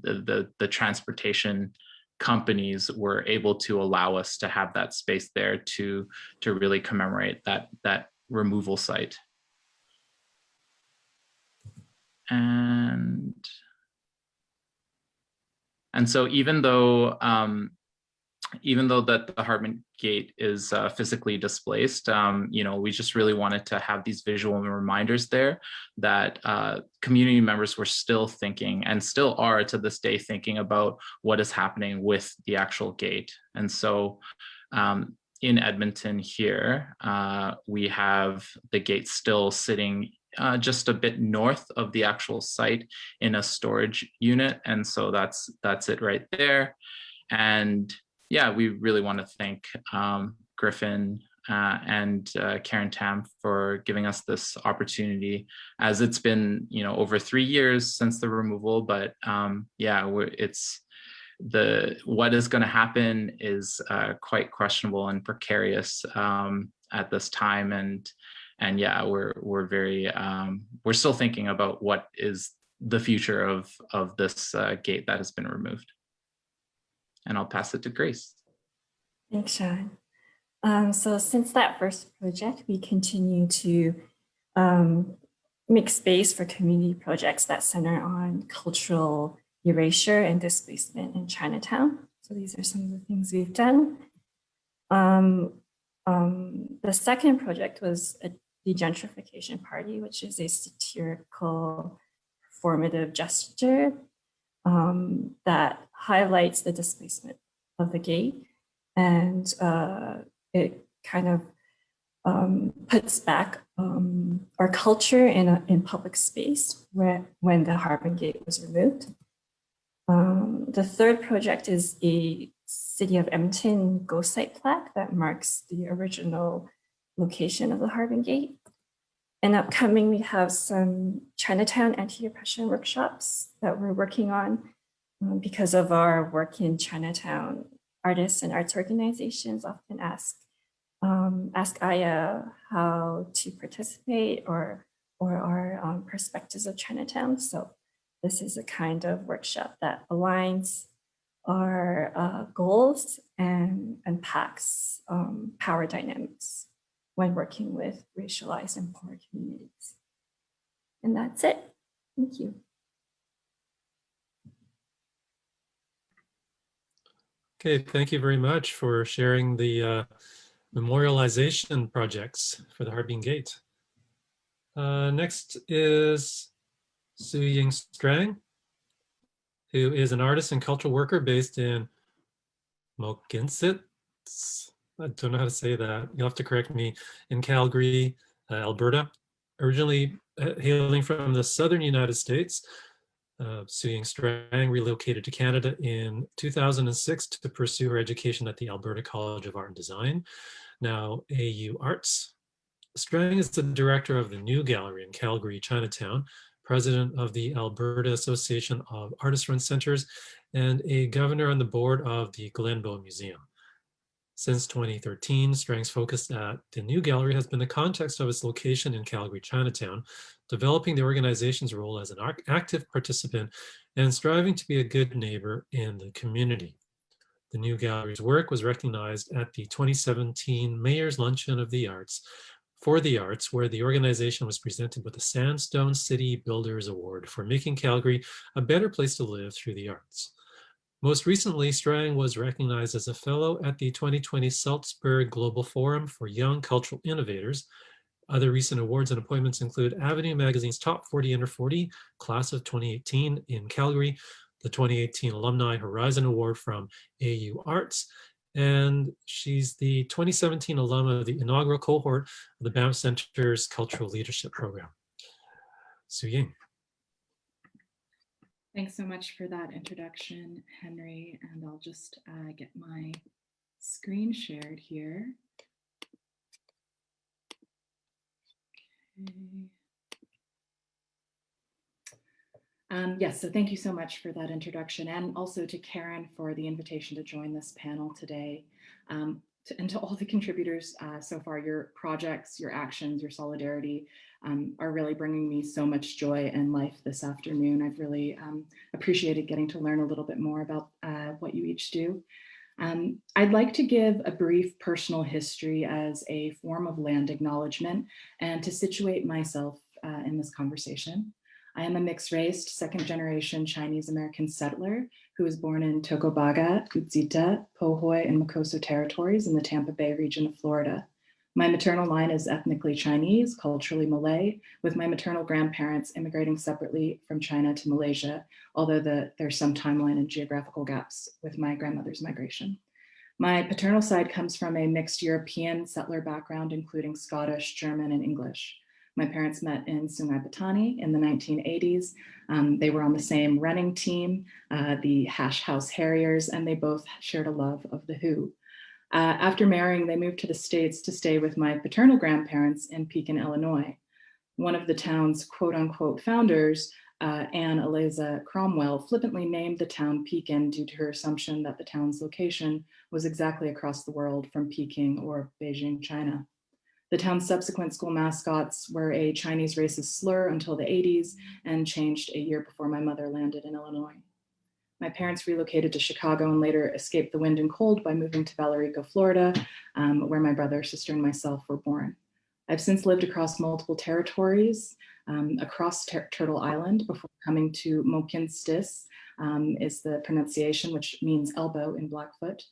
Speaker 8: the transportation companies were able to allow us to have that space there to really commemorate that removal site. And so even though that the Harbin gate is physically displaced, you know, we just really wanted to have these visual reminders there that community members were still thinking, and still are to this day, thinking about what is happening with the actual gate. And so in Edmonton here, we have the gate still sitting just a bit north of the actual site in a storage unit. And so that's it right there. And yeah, we really want to thank Griffin and Karen Tam for giving us this opportunity, as it's been, you know, over 3 years since the removal. But yeah, what is going to happen is quite questionable and precarious at this time. And yeah, we're very we're still thinking about what is the future of this gate that has been removed. And I'll pass it to Grace.
Speaker 9: Thanks, Sean. So since that first project, we continue to make space for community projects that center on cultural erasure and displacement in Chinatown. So these are some of the things we've done. The second project was the gentrification party, which is a satirical performative gesture that highlights the displacement of the gate. And it kind of puts back our culture in public space when the Harbin gate was removed. The third project is a City of Edmonton ghost site plaque that marks the original location of the Harbin gate. And upcoming, we have some Chinatown anti-oppression workshops that we're working on because of our work in Chinatown. Artists and arts organizations often ask Aiya how to participate or our perspectives of Chinatown. So this is a kind of workshop that aligns our goals and unpacks power dynamics when working with racialized and poor communities. And that's it. Thank you.
Speaker 2: Okay, thank you very much for sharing the memorialization projects for the Harbin Gate. Next is Su-Ying Strang, who is an artist and cultural worker based in Mohkinstsis. I don't know how to say that. You'll have to correct me. In Calgary, Alberta. Originally hailing from the southern United States, Su-Ying Strang relocated to Canada in 2006 to pursue her education at the Alberta College of Art and Design, now AU Arts. Strang is the director of the New Gallery in Calgary, Chinatown, president of the Alberta Association of Artist-Run Centers, and a governor on the board of the Glenbow Museum. Since 2013, Strang's focus at the New Gallery has been the context of its location in Calgary, Chinatown, developing the organization's role as an active participant and striving to be a good neighbor in the community. The new gallery's work was recognized at the 2017 Mayor's Luncheon of the Arts for the Arts, where the organization was presented with the Sandstone City Builders Award for making Calgary a better place to live through the arts. Most recently, Zhang was recognized as a fellow at the 2020 Salzburg Global Forum for Young Cultural Innovators. Other recent awards and appointments include Avenue Magazine's Top 40 Under 40 Class of 2018 in Calgary, the 2018 Alumni Horizon Award from AU Arts, and she's the 2017 alum of the inaugural cohort of the Banff Center's Cultural Leadership Program. Su Ying.
Speaker 10: Thanks so much for that introduction, Henry, and I'll just get my screen shared here. Okay. Yes, so thank you so much for that introduction, and also to Karen for the invitation to join this panel today. And to all the contributors so far, your projects, your actions, your solidarity are really bringing me so much joy and life this afternoon. I've really appreciated getting to learn a little bit more about what you each do. I'd like to give a brief personal history as a form of land acknowledgement and to situate myself in this conversation. I am a mixed-raced, second-generation Chinese-American settler who was born in Tocobaga, Utsita, Pohoy, and Mocoso territories in the Tampa Bay region of Florida. My maternal line is ethnically Chinese, culturally Malay, with my maternal grandparents immigrating separately from China to Malaysia, although there's some timeline and geographical gaps with my grandmother's migration. My paternal side comes from a mixed European settler background, including Scottish, German, and English. My parents met in Sungai Petani in the 1980s. They were on the same running team, the Hash House Harriers, and they both shared a love of the Who. After marrying, they moved to the States to stay with my paternal grandparents in Pekin, Illinois. One of the town's quote unquote founders, Anne Eliza Cromwell, flippantly named the town Pekin due to her assumption that the town's location was exactly across the world from Peking or Beijing, China. The town's subsequent school mascots were a Chinese racist slur until the 80s and changed a year before my mother landed in Illinois. My parents relocated to Chicago and later escaped the wind and cold by moving to Valerico, Florida, where my brother, sister, and myself were born. I've since lived across multiple territories, across Turtle Island before coming to Mokinstis, is the pronunciation, which means elbow in Blackfoot,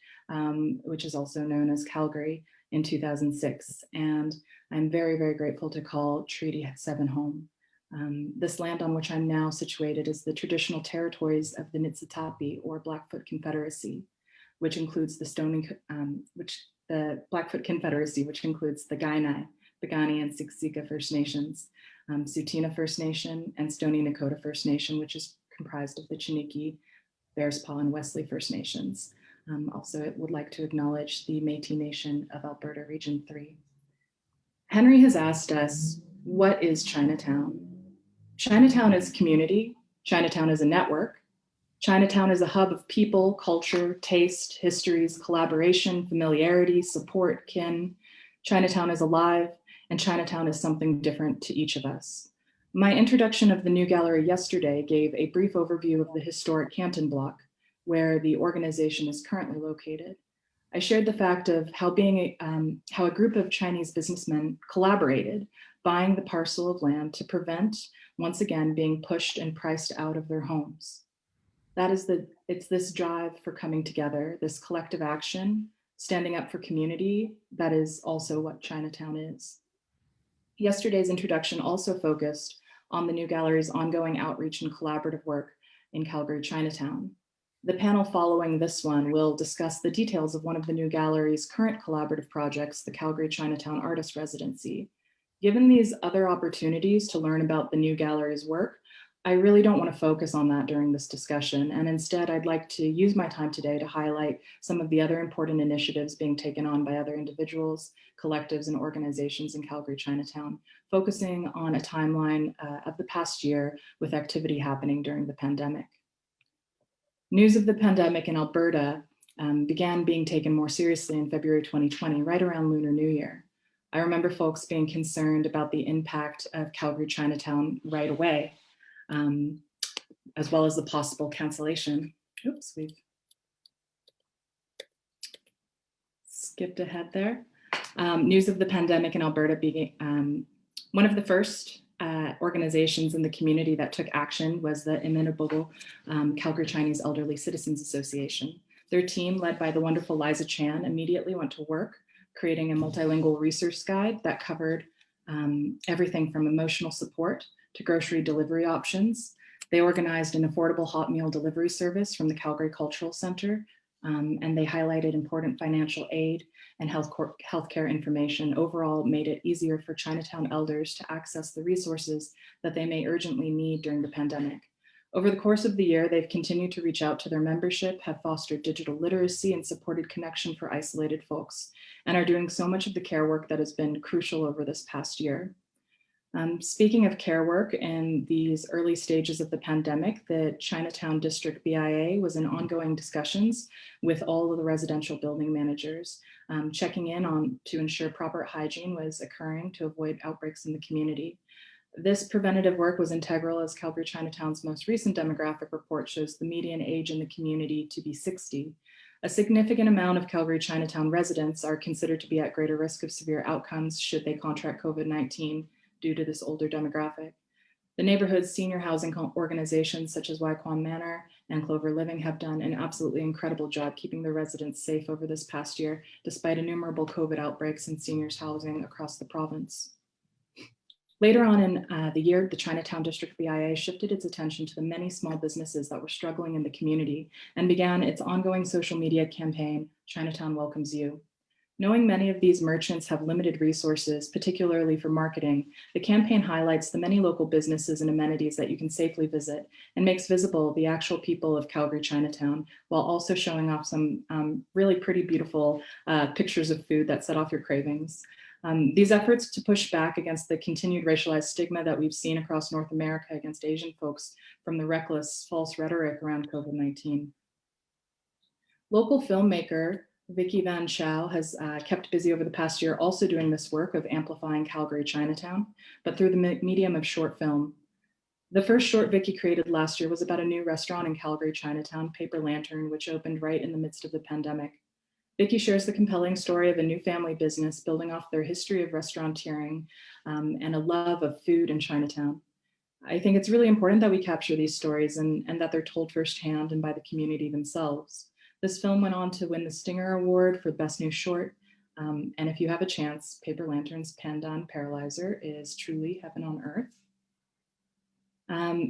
Speaker 10: which is also known as Calgary, in 2006. And I'm very, very grateful to call Treaty 7 home. This land on which I'm now situated is the traditional territories of the Niitsitapi or Blackfoot Confederacy, which includes the Blackfoot Confederacy, which includes the Kainai, Piikani, and Siksika First Nations, Tsuut'ina First Nation, and Stoney Nakoda First Nation, which is comprised of the Chiniki, Bearspaw, and Wesley First Nations. Also, I would like to acknowledge the Métis Nation of Alberta Region 3. Henry has asked us, what is Chinatown? Chinatown is community. Chinatown is a network. Chinatown is a hub of people, culture, taste, histories, collaboration, familiarity, support, kin. Chinatown is alive, and Chinatown is something different to each of us. My introduction of the new gallery yesterday gave a brief overview of the historic Canton Block, where the organization is currently located. I shared the fact of how a group of Chinese businessmen collaborated, buying the parcel of land to prevent, once again, being pushed and priced out of their homes. It's this drive for coming together, this collective action, standing up for community, that is also what Chinatown is. Yesterday's introduction also focused on the new gallery's ongoing outreach and collaborative work in Calgary, Chinatown. The panel following this one will discuss the details of one of the new gallery's current collaborative projects, the Calgary Chinatown Artist Residency. Given these other opportunities to learn about the new gallery's work, I really don't want to focus on that during this discussion, and instead I'd like to use my time today to highlight some of the other important initiatives being taken on by other individuals, collectives, and organizations in Calgary Chinatown, focusing on a timeline of the past year with activity happening during the pandemic. News of the pandemic in Alberta began being taken more seriously in February 2020, right around Lunar New Year. I remember folks being concerned about the impact of Calgary Chinatown right away, as well as the possible cancellation. Oops, skipped ahead there. News of the pandemic in Alberta began. One of the first organizations in the community that took action was the Inimitable Calgary Chinese Elderly Citizens Association. Their team, led by the wonderful Liza Chan, immediately went to work creating a multilingual resource guide that covered everything from emotional support to grocery delivery options. They organized an affordable hot meal delivery service from the Calgary Cultural Center, and they highlighted important financial aid and healthcare information. Overall, made it easier for Chinatown elders to access the resources that they may urgently need during the pandemic. Over the course of the year, they've continued to reach out to their membership, have fostered digital literacy and supported connection for isolated folks, and are doing so much of the care work that has been crucial over this past year. Speaking of care work in these early stages of the pandemic, the Chinatown District BIA was in ongoing discussions with all of the residential building managers, checking in on to ensure proper hygiene was occurring to avoid outbreaks in the community. This preventative work was integral as Calgary Chinatown's most recent demographic report shows the median age in the community to be 60. A significant amount of Calgary Chinatown residents are considered to be at greater risk of severe outcomes should they contract COVID-19 due to this older demographic. The neighborhood's senior housing organizations such as Waikwan Manor and Clover Living have done an absolutely incredible job keeping their residents safe over this past year, despite innumerable COVID outbreaks in seniors housing across the province. Later on in the year, the Chinatown District BIA shifted its attention to the many small businesses that were struggling in the community and began its ongoing social media campaign, Chinatown Welcomes You. Knowing many of these merchants have limited resources, particularly for marketing, the campaign highlights the many local businesses and amenities that you can safely visit and makes visible the actual people of Calgary Chinatown, while also showing off some really pretty beautiful pictures of food that set off your cravings. These efforts to push back against the continued racialized stigma that we've seen across North America against Asian folks from the reckless, false rhetoric around COVID-19. Local filmmaker Vicky Van Chow has kept busy over the past year also doing this work of amplifying Calgary Chinatown, but through the medium of short film. The first short Vicky created last year was about a new restaurant in Calgary Chinatown, Paper Lantern, which opened right in the midst of the pandemic. Vicky shares the compelling story of a new family business building off their history of restauranteering and a love of food in Chinatown. I think it's really important that we capture these stories and that they're told firsthand and by the community themselves. This film went on to win the Stinger Award for Best New Short. And if you have a chance, Paper Lantern's Panda and Paralyzer is truly heaven on earth.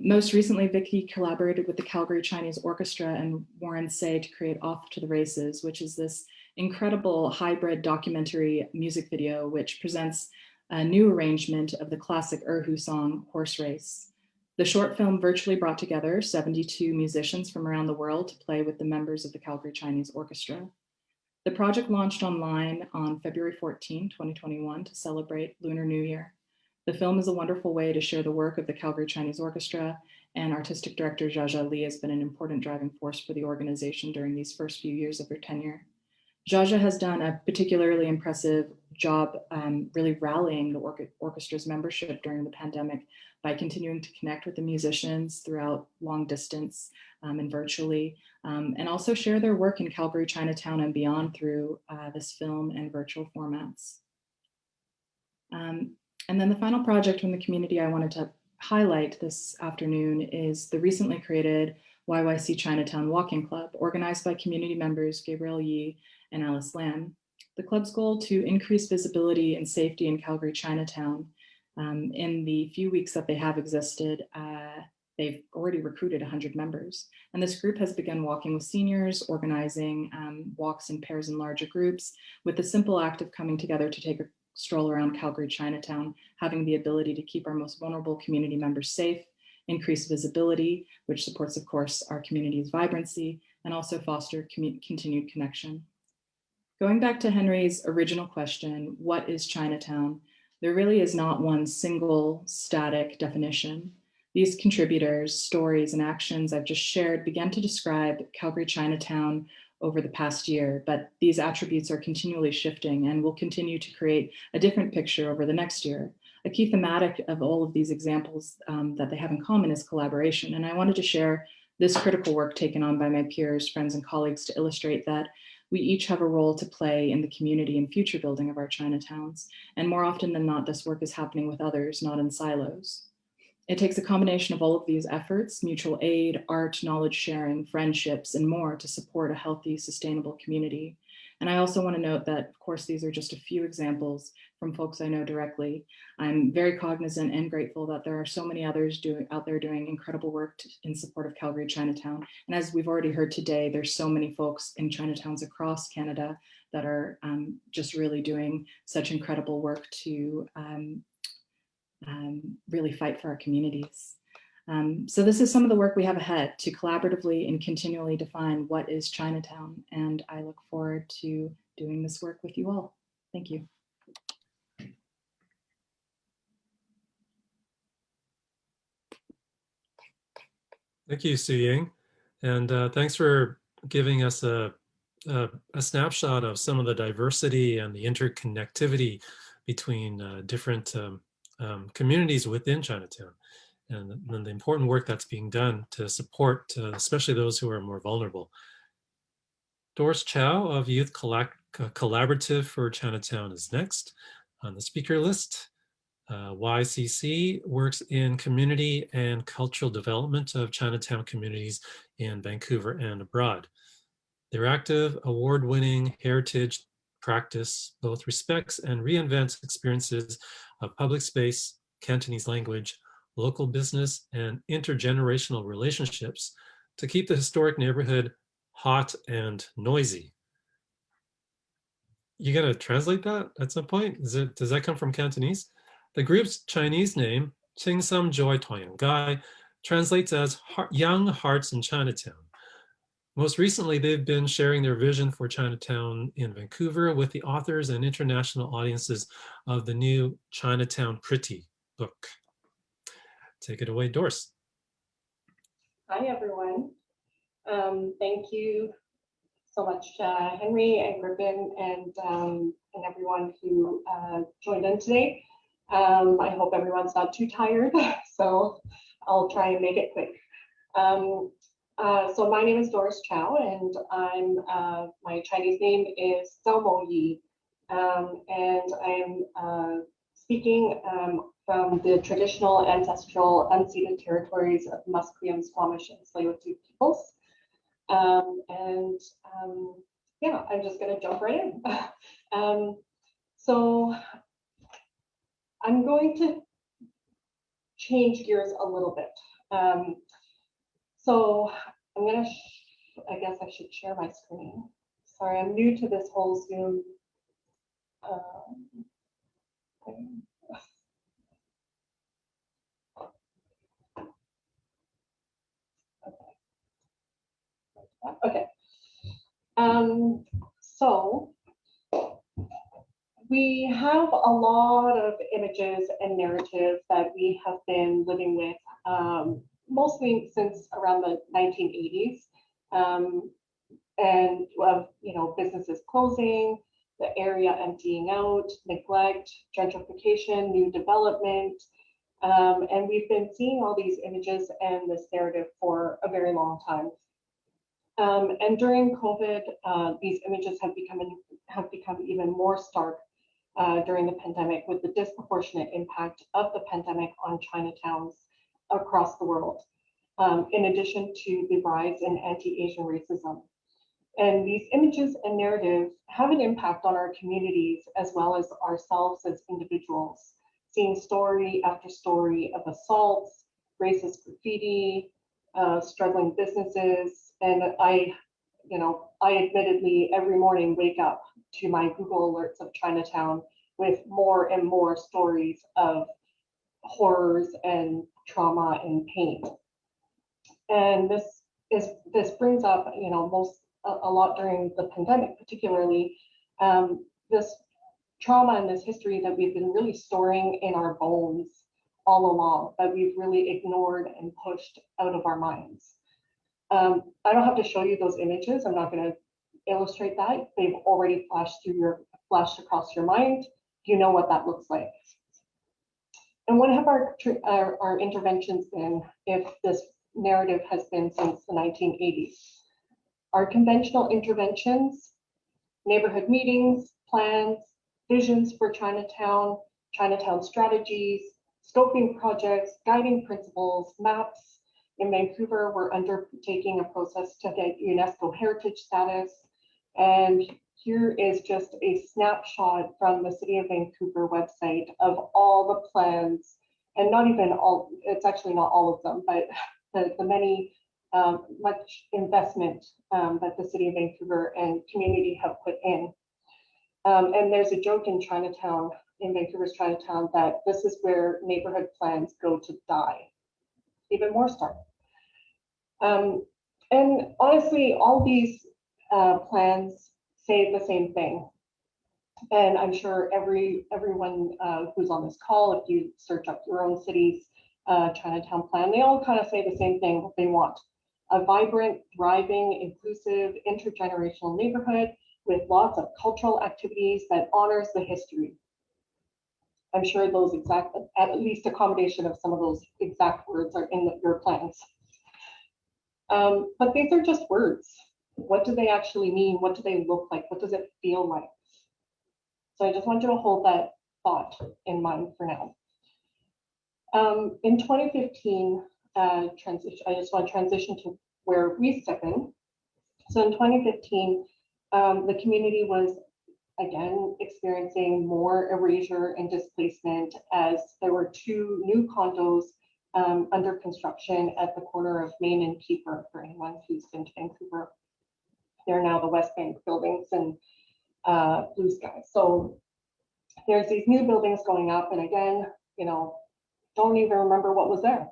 Speaker 10: Most recently, Vicky collaborated with the Calgary Chinese Orchestra and Warren Say to create Off to the Races, which is this incredible hybrid documentary music video, which presents a new arrangement of the classic Erhu song, Horse Race. The short film virtually brought together 72 musicians from around the world to play with the members of the Calgary Chinese Orchestra. The project launched online on February 14, 2021 to celebrate Lunar New Year. The film is a wonderful way to share the work of the Calgary Chinese Orchestra, and artistic director Jaja Lee has been an important driving force for the organization during these first few years of her tenure. Jaja has done a particularly impressive job really rallying the orchestra's membership during the pandemic by continuing to connect with the musicians throughout long distance and virtually, and also share their work in Calgary, Chinatown, and beyond through this film and virtual formats. And then the final project from the community I wanted to highlight this afternoon is the recently created YYC Chinatown Walking Club, organized by community members Gabriel Yi and Alice Lam. The club's goal to increase visibility and safety in Calgary Chinatown. In the few weeks that they have existed, they've already recruited 100 members. And this group has begun walking with seniors, organizing walks in pairs and larger groups, with the simple act of coming together to take a stroll around Calgary Chinatown, having the ability to keep our most vulnerable community members safe, increase visibility, which supports, of course, our community's vibrancy, and also foster continued connection. Going back to Henry's original question, what is Chinatown? There really is not one single static definition. These contributors, stories, and actions I've just shared began to describe Calgary Chinatown over the past year, but these attributes are continually shifting and will continue to create a different picture over the next year. A key thematic of all of these examples that they have in common is collaboration. And I wanted to share this critical work taken on by my peers, friends, and colleagues to illustrate that We each have a role to play in the community and future building of our Chinatowns. And more often than not, this work is happening with others, not in silos. It takes a combination of all of these efforts, mutual aid, art, knowledge sharing, friendships, and more to support a healthy, sustainable community. And I also want to note that, of course, these are just a few examples from folks I know directly. I'm very cognizant and grateful that there are so many others out there doing incredible work in support of Calgary Chinatown. And as we've already heard today, there's so many folks in Chinatowns across Canada that are just really doing such incredible work to really fight for our communities. So this is some of the work we have ahead to collaboratively and continually define what is Chinatown. And I look forward to doing this work with you all. Thank you.
Speaker 2: Thank you, Su-Ying. And thanks for giving us a snapshot of some of the diversity and the interconnectivity between different communities within Chinatown, and the important work that's being done to support especially those who are more vulnerable. Doris Chow of Youth Collaborative for Chinatown is next on the speaker list. YCC works in community and cultural development of Chinatown communities in Vancouver and abroad. Their active, award-winning heritage practice both respects and reinvents experiences of public space, Cantonese language, local business, and intergenerational relationships to keep the historic neighborhood hot and noisy. You gonna translate that at some point? Does that come from Cantonese? The group's Chinese name, Qing Sum Joy Toyang Gai, translates as Young Hearts in Chinatown. Most recently, they've been sharing their vision for Chinatown in Vancouver with the authors and international audiences of the new Chinatown Pretty book. Take it away, Doris.
Speaker 11: Hi, everyone. Thank you so much, Henry and Griffin and everyone who joined in today. I hope everyone's not too tired, so I'll try and make it quick. So my name is Doris Chow, and my Chinese name is Zhao Mo Yi, and I'm speaking from the traditional, ancestral, unceded territories of Musqueam, Squamish, and Tsleil-Waututh peoples. Yeah, I'm just going to jump right in. So I'm going to change gears a little bit. So I'm going to, I guess I should share my screen. Sorry, I'm new to this whole Zoom thing. Okay. So we have a lot of images and narratives that we have been living with mostly since around the 1980s, and businesses closing, the area emptying out, neglect, gentrification, new development, and we've been seeing all these images and this narrative for a very long time. And during COVID, these images have become even more stark during the pandemic, with the disproportionate impact of the pandemic on Chinatowns across the world, in addition to the rise in anti-Asian racism. And these images and narratives have an impact on our communities as well as ourselves as individuals, seeing story after story of assaults, racist graffiti, struggling businesses. And I admittedly every morning wake up to my Google alerts of Chinatown with more and more stories of horrors and trauma and pain. And this brings up, a lot during the pandemic, particularly this trauma and this history that we've been really storing in our bones all along, that we've really ignored and pushed out of our minds. I don't have to show you those images. I'm not going to illustrate that. They've already flashed across your mind. You know what that looks like. And what have our interventions been if this narrative has been since the 1980s? Our conventional interventions neighborhood meetings, plans, visions for Chinatown, Chinatown strategies, scoping projects, guiding principles, maps. In Vancouver, we're undertaking a process to get UNESCO heritage status. And here is just a snapshot from the City of Vancouver website of all the plans, and not even all, it's actually not all of them, but the many, much investment that the City of Vancouver and community have put in. And there's a joke in Chinatown, in Vancouver's Chinatown, that this is where neighborhood plans go to die. Even more stark. And honestly, all these plans say the same thing. And I'm sure everyone who's on this call, if you search up your own city's Chinatown plan, they all kind of say the same thing, what they want. A vibrant, thriving, inclusive, intergenerational neighborhood with lots of cultural activities that honors the history. I'm sure those exact, at least a combination of some of those exact words are in your plans. But these are just words. What do they actually mean? What do they look like? What does it feel like? So I just want you to hold that thought in mind for now. In 2015, I just want to transition to where we step in. So in 2015, the community was again experiencing more erasure and displacement as there were 2 new condos under construction at the corner of Main and Keeper. For anyone who's been to Vancouver, they're now the West Bank buildings and Blue Sky. So there's these new buildings going up, and again, you know, don't even remember what was there.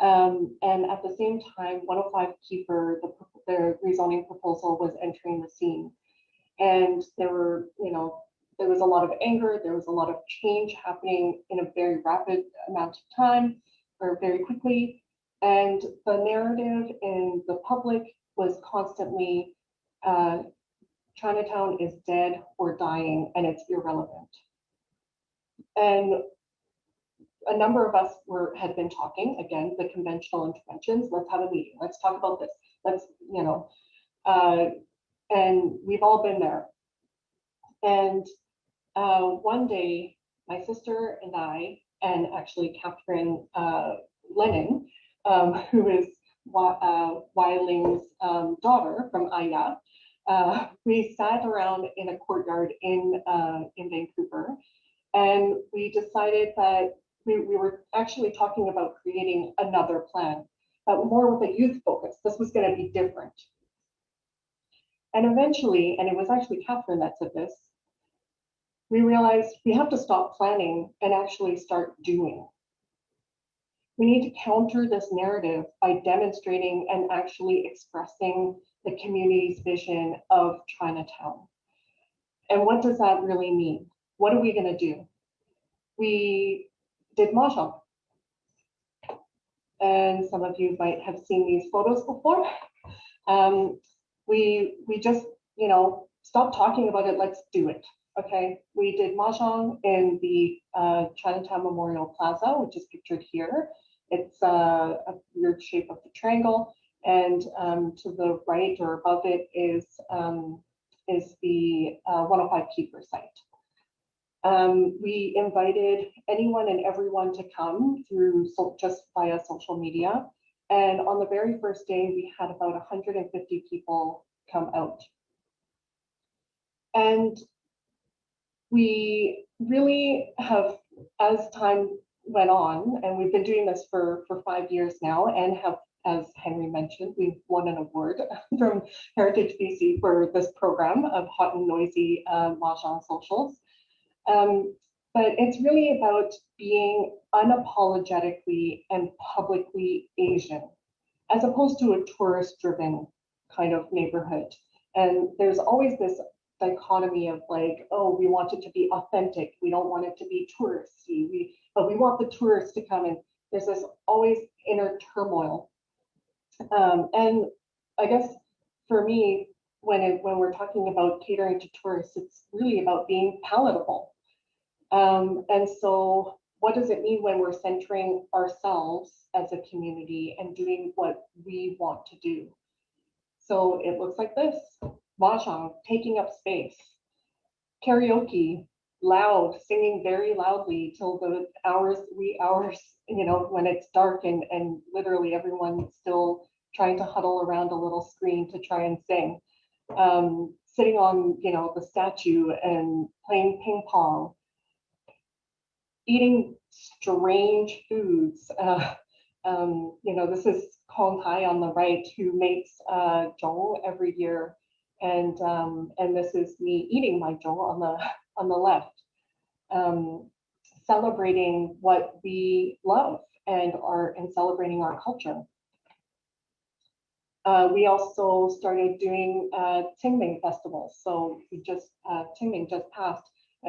Speaker 11: And at the same time, 105 Keeper, the rezoning proposal was entering the scene. And there were, you know, there was a lot of anger, there was a lot of change happening in a very rapid amount of time, or very quickly. And the narrative in the public was constantly, Chinatown is dead or dying and it's irrelevant. And a number of us had been talking, again, the conventional interventions, let's have a meeting, let's talk about this, let's, you know, and we've all been there. And one day, my sister and I, and actually Catherine Lennon, who is Weiling's daughter from Aiya, we sat around in a courtyard in Vancouver, and we decided that we were actually talking about creating another plan, but more with a youth focus. This was going to be different. And eventually, and it was actually Catherine that said this, we realized we have to stop planning and actually start doing. We need to counter this narrative by demonstrating and actually expressing the community's vision of Chinatown. And what does that really mean? What are we going to do? We did Mahjong. And some of you might have seen these photos before. We just, you know, stop talking about it, let's do it. Okay, we did Mahjong in the Chinatown Memorial Plaza, which is pictured here. It's a weird shape of the triangle, and to the right or above it is the 105 Keeper site. We invited anyone and everyone to come through just via social media. And on the very first day, we had about 150 people come out. And we really have, as time went on, and we've been doing this for 5 years now, and have, as Henry mentioned, we've won an award from Heritage BC for this program of hot and noisy Mahjong socials. But it's really about being unapologetically and publicly Asian, as opposed to a tourist-driven kind of neighborhood. And there's always this dichotomy of like, oh, we want it to be authentic. We don't want it to be touristy. But we want the tourists to come in. There's this always inner turmoil. And I guess for me, when we're talking about catering to tourists, it's really about being palatable. And so what does it mean when we're centering ourselves as a community and doing what we want to do? So it looks like this. Mahjong, taking up space. Karaoke, loud, singing very loudly till the wee hours, you know, when it's dark and literally everyone's still trying to huddle around a little screen to try and sing. Sitting on, you know, the statue and playing ping pong. Eating strange foods. You know, this is Kong Hai on the right, who makes zhong every year, and this is me eating my zhong on the left, celebrating what we love and celebrating our culture. We also started doing Qingming festivals. So we just Qingming just passed.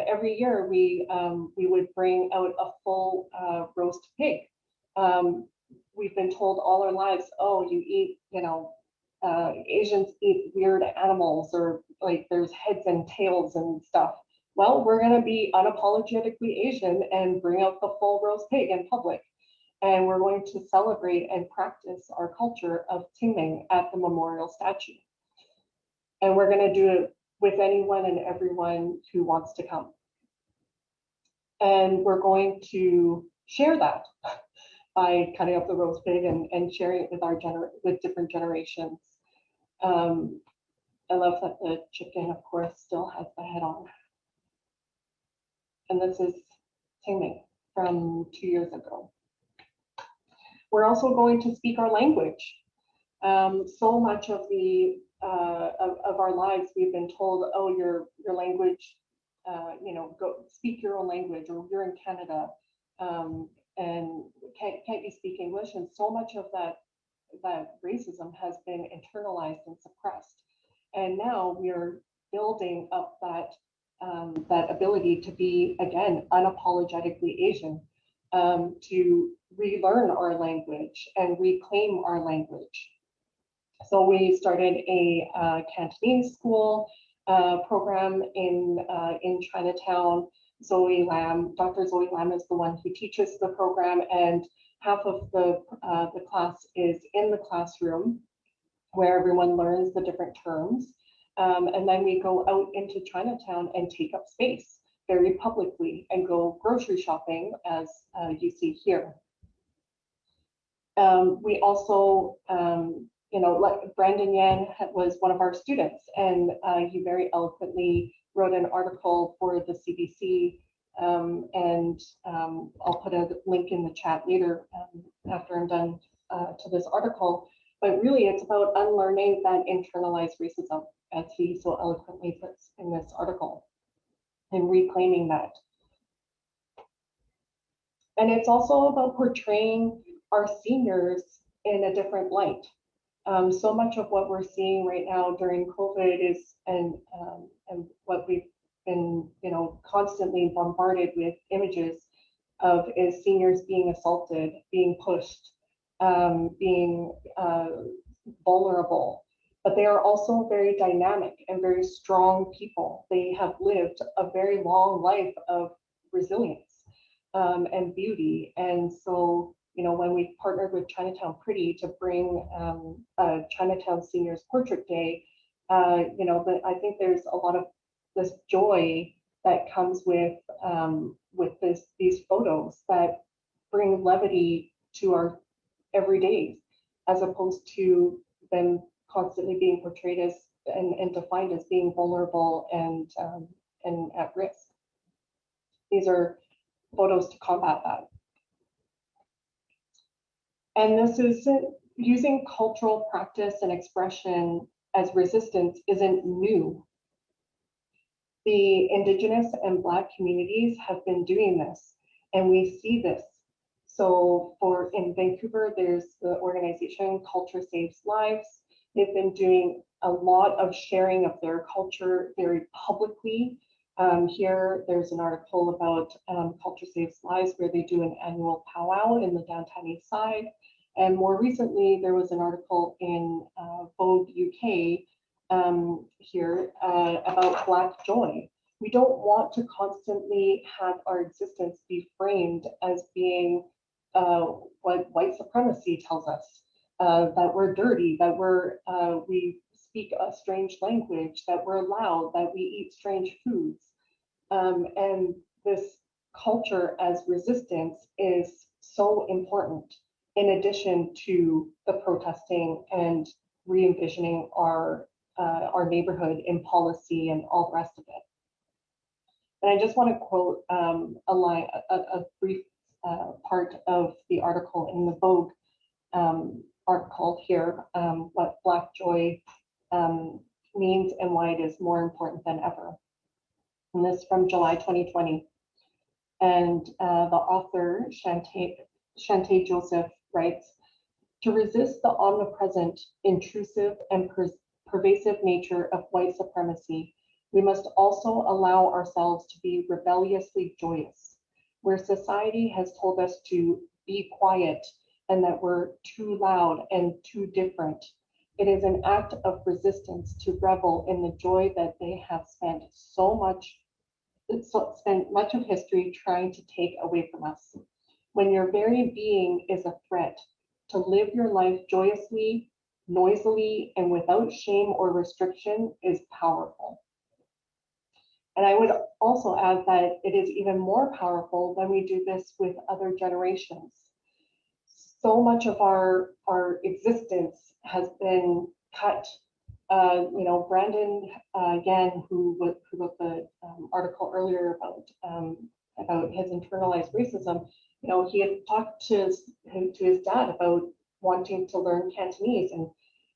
Speaker 11: Every year we would bring out a full roast pig. We've been told all our lives, oh, you eat, you know, Asians eat weird animals, or like there's heads and tails and stuff. Well, we're going to be unapologetically Asian and bring out the full roast pig in public. And we're going to celebrate and practice our culture of Qingming at the memorial statue. And we're going to do it with anyone and everyone who wants to come. And we're going to share that by cutting up the roast pig and sharing it with different generations. I love that the chicken, of course, still has the head on. And this is Qingming from 2 years ago. We're also going to speak our language. So much of of our lives, we've been told, oh, your language, you know, go speak your own language, or you're in Canada, and can't you speak English? And so much of that racism has been internalized and suppressed. And now we're building up that ability to be, again, unapologetically Asian, to relearn our language and reclaim our language. So we started a Cantonese school program in Chinatown. Dr. Zoe Lam is the one who teaches the program, and half of the class is in the classroom where everyone learns the different terms. And then we go out into Chinatown and take up space very publicly and go grocery shopping, as you see here. We also, you know, like Brandon Yan was one of our students, and he very eloquently wrote an article for the CBC, and I'll put a link in the chat later after I'm done to this article. But really, it's about unlearning that internalized racism, as he so eloquently puts in this article, and reclaiming that. And it's also about portraying our seniors in a different light. So much of what we're seeing right now during COVID is, and what we've been, you know, constantly bombarded with images of, is seniors being assaulted, being pushed, being vulnerable. But they are also very dynamic and very strong people. They have lived a very long life of resilience and beauty. And so, you know, when we partnered with Chinatown Pretty to bring a Chinatown Seniors Portrait Day, you know, I think there's a lot of this joy that comes with these photos that bring levity to our everydays, as opposed to them constantly being portrayed as and defined as being vulnerable and at risk. These are photos to combat that. And this is using cultural practice and expression as resistance isn't new. The Indigenous and Black communities have been doing this, and we see this. So in Vancouver, there's the organization Culture Saves Lives. They've been doing a lot of sharing of their culture very publicly. Here, there's an article about Culture Saves Lives, where they do an annual powwow in the downtown east side. And more recently, there was an article in Vogue UK here about Black joy. We don't want to constantly have our existence be framed as being what white supremacy tells us, that we're dirty, that we speak a strange language, that we're loud, that we eat strange foods. And this culture as resistance is so important, in addition to the protesting and re-envisioning our neighborhood in policy and all the rest of it. And I just want to quote a line, a brief part of the article in the Vogue article here, what Black joy means and why it is more important than ever. And this is from July 2020. And the author, Shantae Joseph, writes, to resist the omnipresent, intrusive, and pervasive nature of white supremacy, we must also allow ourselves to be rebelliously joyous. Where society has told us to be quiet and that we're too loud and too different, it is an act of resistance to revel in the joy that they have spent much of history trying to take away from us. When your very being is a threat, to live your life joyously, noisily, and without shame or restriction is powerful. And I would also add that it is even more powerful when we do this with other generations. So much of our existence has been cut. You know, Brandon Yan, who wrote the article earlier about his internalized racism, you know, he had talked to his dad about wanting to learn Cantonese,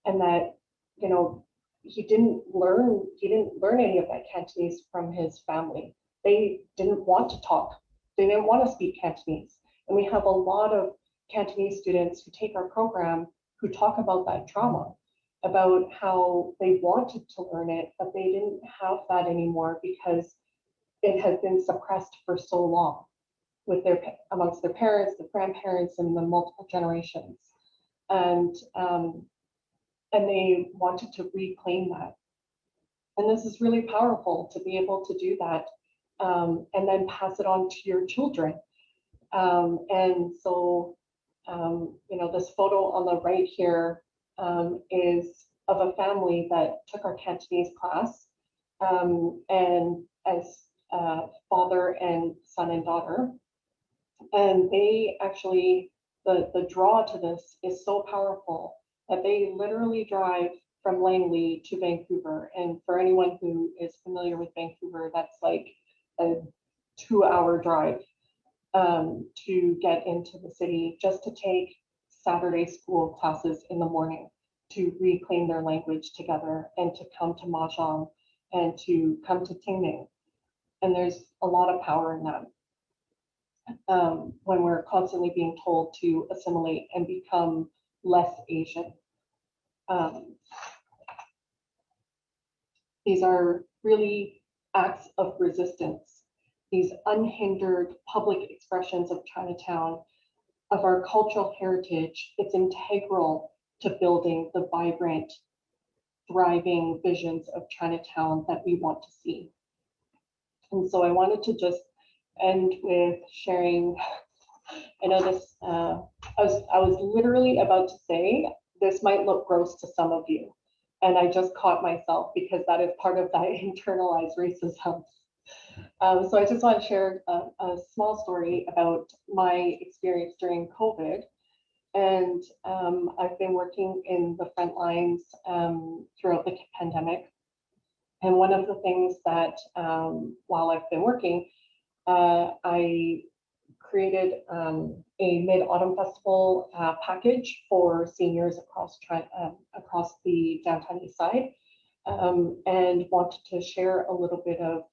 Speaker 11: and that, you know, he didn't learn any of that Cantonese from his family. They didn't want to talk. They didn't want to speak Cantonese. And we have a lot of Cantonese students who take our program who talk about that trauma, about how they wanted to learn it, but they didn't have that anymore because it has been suppressed for so long with amongst their parents, their grandparents, and the multiple generations. And they wanted to reclaim that. And this is really powerful to be able to do that, and then pass it on to your children. And so, you know, this photo on the right here is of a family that took our Cantonese class, and as father and son and daughter. And they actually, the draw to this is so powerful that they literally drive from Langley to Vancouver. And for anyone who is familiar with Vancouver, that's like a 2-hour drive to get into the city, just to take Saturday school classes in the morning, to reclaim their language together, and to come to Mahjong and to come to Tingming. And there's a lot of power in that. When we're constantly being told to assimilate and become less Asian. These are really acts of resistance, these unhindered public expressions of Chinatown, of our cultural heritage. It's integral to building the vibrant, thriving visions of Chinatown that we want to see. And so I wanted to just end with sharing. I know this, I was literally about to say, this might look gross to some of you. And I just caught myself because that is part of that internalized racism. So I just want to share a small story about my experience during COVID. And I've been working in the front lines throughout the pandemic. And one of the things that, while I've been working, I created a mid-autumn festival package for seniors across the downtown east side, and wanted to share a little bit of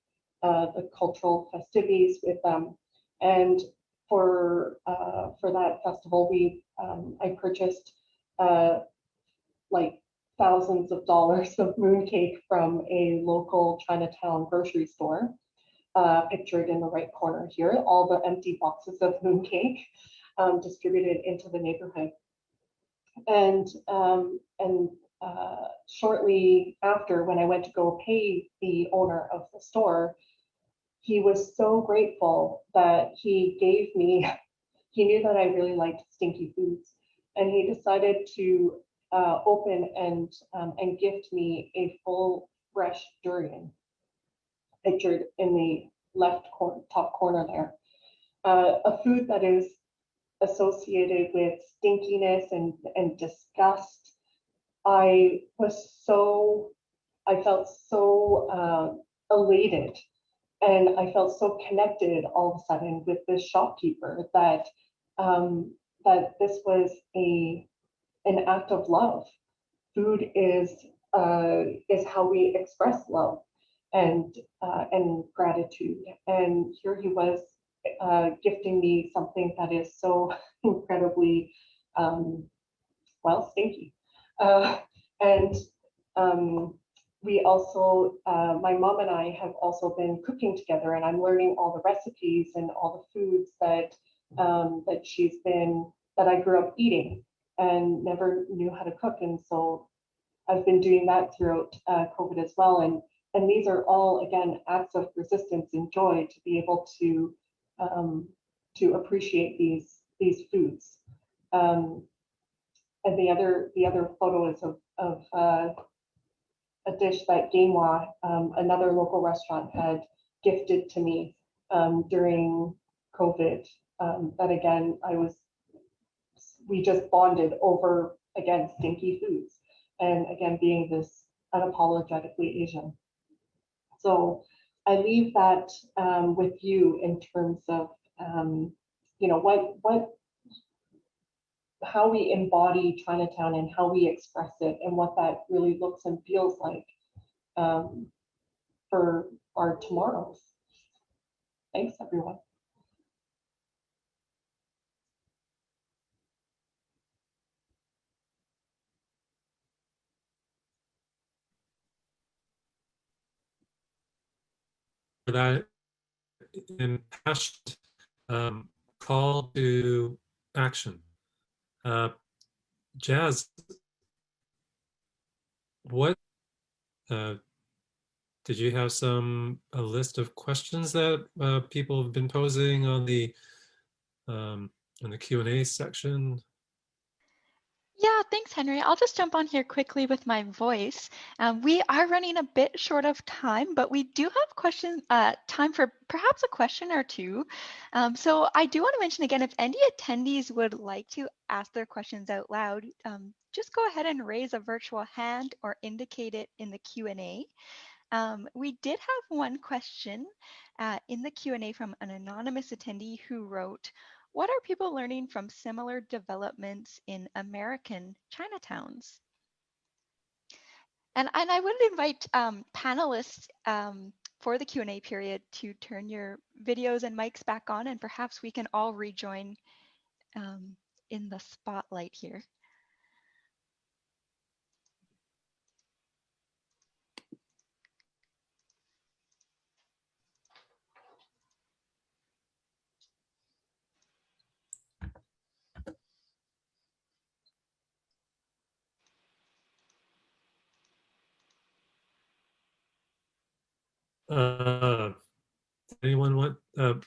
Speaker 11: the cultural festivities with them. And for that festival, I purchased like thousands of dollars of mooncake from a local Chinatown grocery store. Pictured in the right corner here, all the empty boxes of mooncake distributed into the neighborhood. And shortly after, when I went to go pay the owner of the store, he was so grateful that he gave me, he knew that I really liked stinky foods, and he decided to open and gift me a full fresh durian, pictured in the left top corner there. A food that is associated with stinkiness and disgust. I felt so elated, and I felt so connected all of a sudden with this shopkeeper that that this was an act of love. Food is how we express love and gratitude. And here he was gifting me something that is so incredibly well, stinky. And we also, my mom and I have also been cooking together, and I'm learning all the recipes and all the foods that that I grew up eating and never knew how to cook. And so I've been doing that throughout COVID as well. And these are all, again, acts of resistance and joy to be able to appreciate these foods. And the other photo is of a dish that Gamehwa, another local restaurant, had gifted to me during COVID. That again, we just bonded over, again, stinky foods, and again, being this unapologetically Asian. So I leave that with you in terms of you know, how we embody Chinatown and how we express it, and what that really looks and feels like for our tomorrows. Thanks, everyone.
Speaker 2: For that impassioned call to action. Jazz, what did you have a list of questions that people have been posing on the Q&A section?
Speaker 1: Yeah, thanks, Henry. I'll just jump on here quickly with my voice. We are running a bit short of time, but we do have time for perhaps a question or two. So I do want to mention again, if any attendees would like to ask their questions out loud, just go ahead and raise a virtual hand or indicate it in the Q&A. We did have one question in the Q&A from an anonymous attendee who wrote, "What are people learning from similar developments in American Chinatowns?" And I would invite panelists for the Q&A period to turn your videos and mics back on, and perhaps we can all rejoin in the spotlight here.
Speaker 2: Anyone want?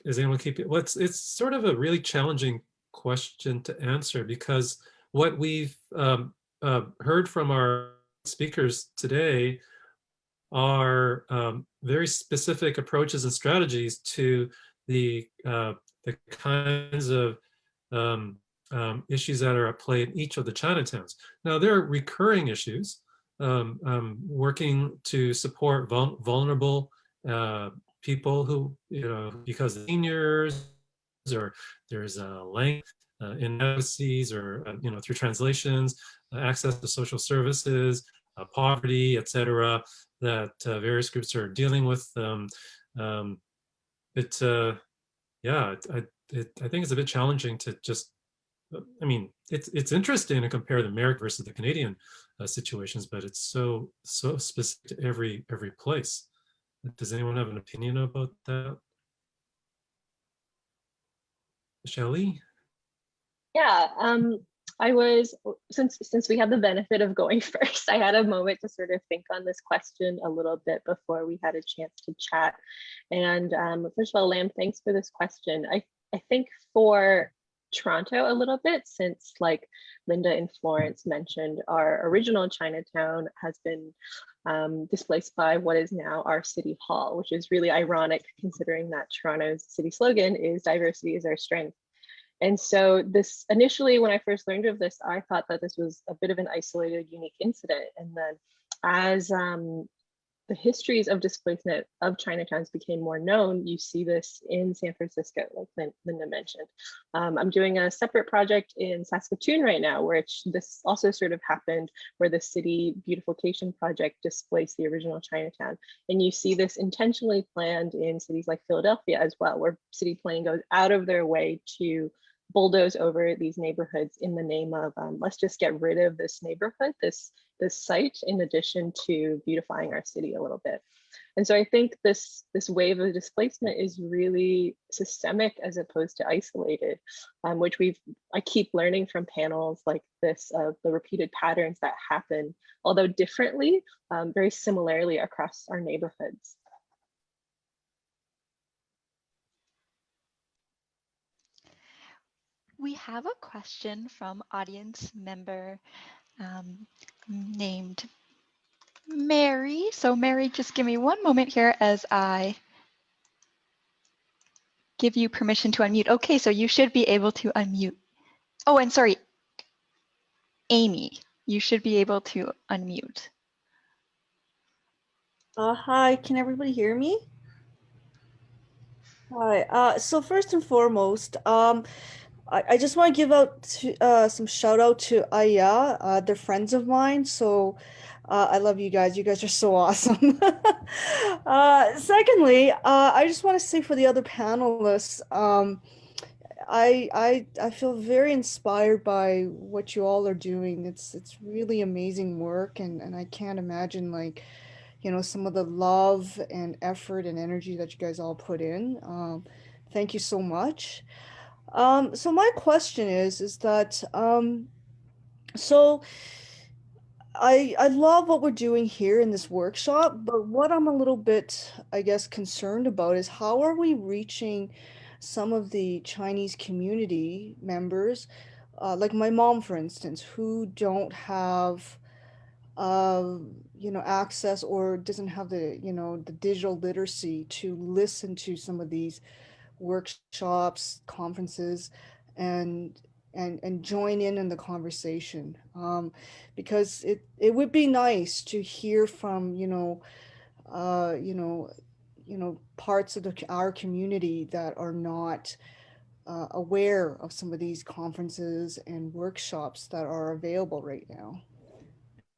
Speaker 2: Is anyone keeping? It's sort of a really challenging question to answer, because what we've heard from our speakers today are very specific approaches and strategies to the kinds of issues that are at play in each of the Chinatowns. Now, there are recurring issues, working to support vulnerable people who, because of seniors, or there's a length inadequacies, or through translations, access to social services, poverty, etc., that various groups are dealing with. Yeah, I think it's a bit challenging to just. I mean, it's interesting to compare the American versus the Canadian situations, but it's so specific to every place. Does anyone have an opinion about that? Shelley?
Speaker 4: Yeah, I was, since we had the benefit of going first, I had a moment to sort of think on this question a little bit before we had a chance to chat. And first of all, Lam, thanks for this question. I think for Toronto a little bit, since like Linda and Florence mentioned, our original Chinatown has been displaced by what is now our city hall, which is really ironic considering that Toronto's city slogan is diversity is our strength. And so this initially, when I first learned of this, I thought that this was a bit of an isolated, unique incident. And then as the histories of displacement of Chinatowns became more known, you see this in San Francisco, like Linda mentioned. I'm doing a separate project in Saskatoon right now, which this also sort of happened, where the city beautification project displaced the original Chinatown. And you see this intentionally planned in cities like Philadelphia as well, where city planning goes out of their way to bulldoze over these neighborhoods in the name of let's just get rid of this neighborhood, this site, in addition to beautifying our city a little bit. And so I think this wave of displacement is really systemic as opposed to isolated, which I keep learning from panels like this of the repeated patterns that happen, although differently, very similarly across our neighborhoods.
Speaker 1: We have a question from audience member named Mary. So Mary, just give me one moment here as I give you permission to unmute. Okay, so you should be able to unmute. Oh, and sorry, Amy, you should be able to unmute.
Speaker 12: Hi, can everybody hear me? Hi, so first and foremost, I just want to give out some shout out to Aiya. They're friends of mine, so I love you guys. You guys are so awesome. Secondly, I just want to say for the other panelists, I feel very inspired by what you all are doing. It's really amazing work, and I can't imagine, like, you know, some of the love and effort and energy that you guys all put in. Thank you so much. So my question is that, so I love what we're doing here in this workshop, but what I'm a little bit, I guess, concerned about is how are we reaching some of the Chinese community members, like my mom, for instance, who don't have, you know, access or doesn't have the, you know, the digital literacy to listen to some of these workshops, conferences, and join in the conversation, because it would be nice to hear from, you know, parts of our community that are not aware of some of these conferences and workshops that are available right now.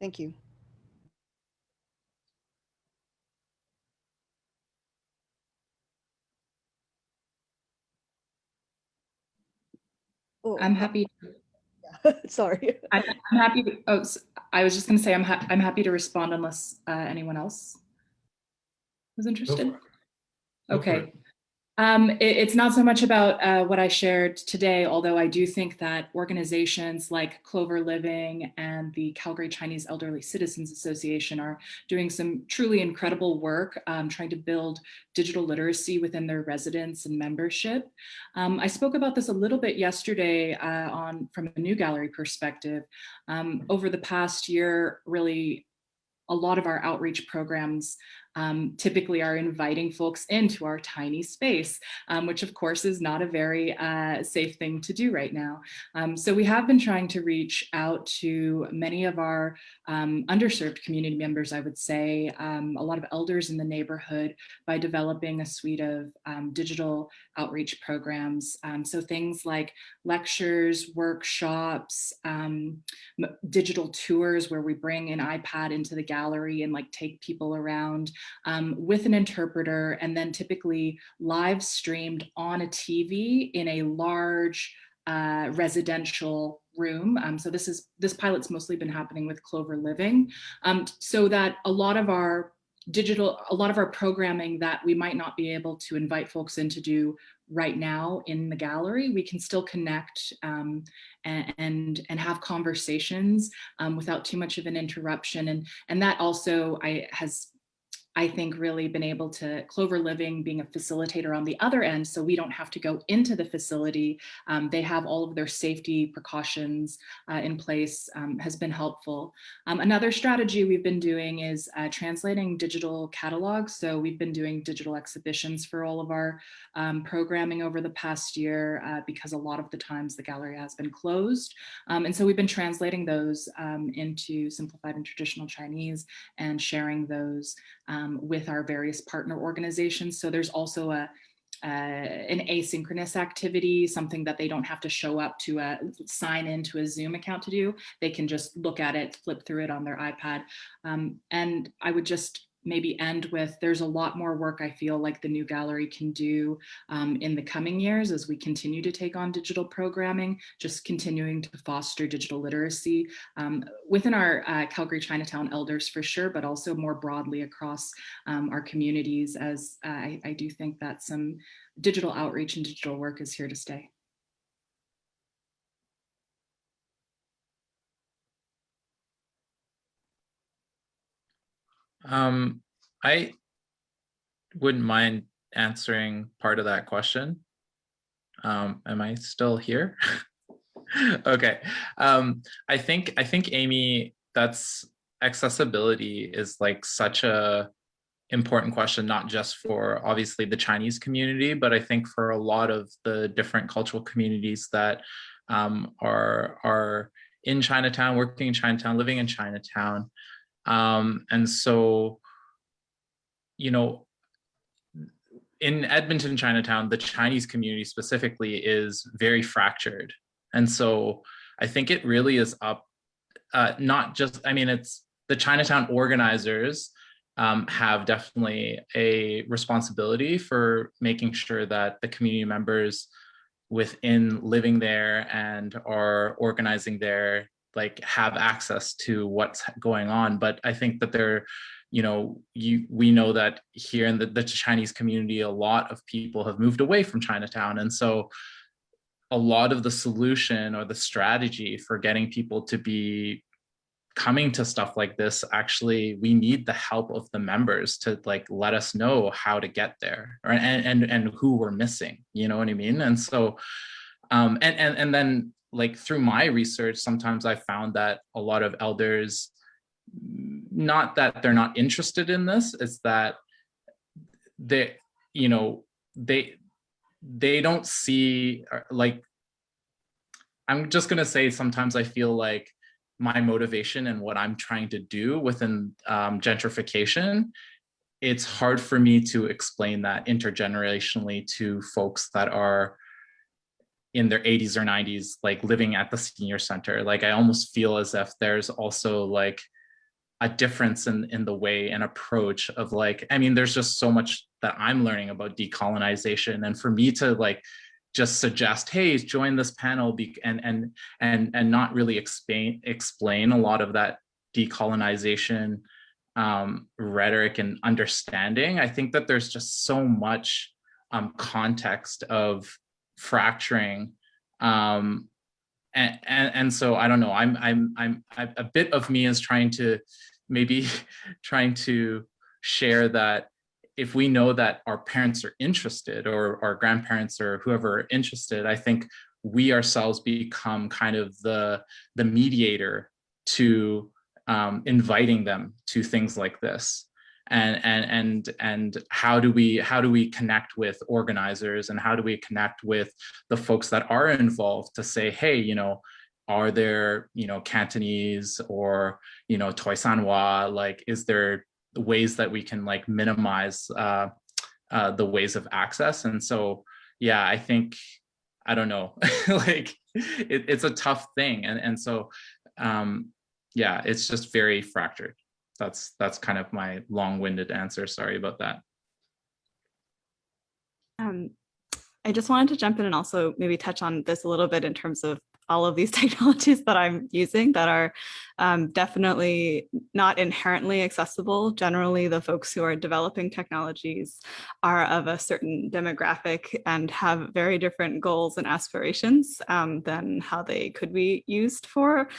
Speaker 12: Thank you. Oh,
Speaker 10: I'm happy.
Speaker 12: Sorry.
Speaker 10: I'm happy. I was just going to say I'm happy to respond unless anyone else was interested. Okay. It's not so much about what I shared today, although I do think that organizations like Clover Living and the Calgary Chinese Elderly Citizens Association are doing some truly incredible work trying to build digital literacy within their residents and membership. I spoke about this a little bit yesterday from a New Gallery perspective. Over the past year, really, a lot of our outreach programs typically are inviting folks into our tiny space, which of course is not a very safe thing to do right now. So we have been trying to reach out to many of our underserved community members, I would say, a lot of elders in the neighborhood, by developing a suite of digital outreach programs. So things like lectures, workshops, digital tours where we bring an iPad into the gallery and like take people around with an interpreter, and then typically live streamed on a TV in a large residential room. So this pilot's mostly been happening with Clover Living, so that a lot of our programming that we might not be able to invite folks in to do right now in the gallery, we can still connect and have conversations without too much of an interruption. And that also has I think really been able to, Clover Living being a facilitator on the other end, so we don't have to go into the facility. They have all of their safety precautions in place, has been helpful. Another strategy we've been doing is translating digital catalogs. So we've been doing digital exhibitions for all of our programming over the past year because a lot of the times the gallery has been closed. And so we've been translating those into simplified and traditional Chinese and sharing those with our various partner organizations. So there's also an asynchronous activity, something that they don't have to show up to sign into a Zoom account to do. They can just look at it, flip through it on their iPad. And I would just maybe end with, there's a lot more work I feel like the new gallery can do in the coming years as we continue to take on digital programming, just continuing to foster digital literacy within our Calgary Chinatown elders for sure, but also more broadly across our communities, as I do think that some digital outreach and digital work is here to stay.
Speaker 8: I wouldn't mind answering part of that question. Am I still here? Okay. I think Amy, that's accessibility is like such a important question, not just for obviously the Chinese community, but I think for a lot of the different cultural communities that are in Chinatown, working in Chinatown, living in Chinatown. And so, you know, in Edmonton, Chinatown, the Chinese community specifically is very fractured. And so I think it really is up, not just, I mean, it's the Chinatown organizers have definitely a responsibility for making sure that the community members within living there and are organizing there like have access to what's going on. But I think that there, you know, we know that here in the Chinese community, a lot of people have moved away from Chinatown. And so a lot of the solution or the strategy for getting people to be coming to stuff like this, actually, we need the help of the members to like let us know how to get there, or, and who we're missing, you know what I mean? And so, and then like through my research, sometimes I found that a lot of elders, not that they're not interested in this, it's that they, you know, they don't see, like, I'm just gonna say sometimes I feel like my motivation and what I'm trying to do within gentrification, it's hard for me to explain that intergenerationally to folks that are in their 80s or 90s, like living at the senior center. Like I almost feel as if there's also like a difference in the way and approach of like, I mean, there's just so much that I'm learning about decolonization. And for me to like, just suggest, hey, join this panel and not really explain a lot of that decolonization rhetoric and understanding. I think that there's just so much context of fracturing, and so I don't know. I'm a bit of me is trying to share that. If we know that our parents are interested or our grandparents or whoever are interested, I think we ourselves become kind of the mediator to inviting them to things like this. And how do we connect with organizers, and how do we connect with the folks that are involved to say, hey, you know, are there, you know, Cantonese or, you know, Toisanwa, like, is there ways that we can like minimize the ways of access? And so, yeah, I think, I don't know, like it's a tough thing. And so, yeah, it's just very fractured. That's kind of my long-winded answer. Sorry about that.
Speaker 5: I just wanted to jump in and also maybe touch on this a little bit in terms of all of these technologies that I'm using that are definitely not inherently accessible. Generally, the folks who are developing technologies are of a certain demographic and have very different goals and aspirations than how they could be used for.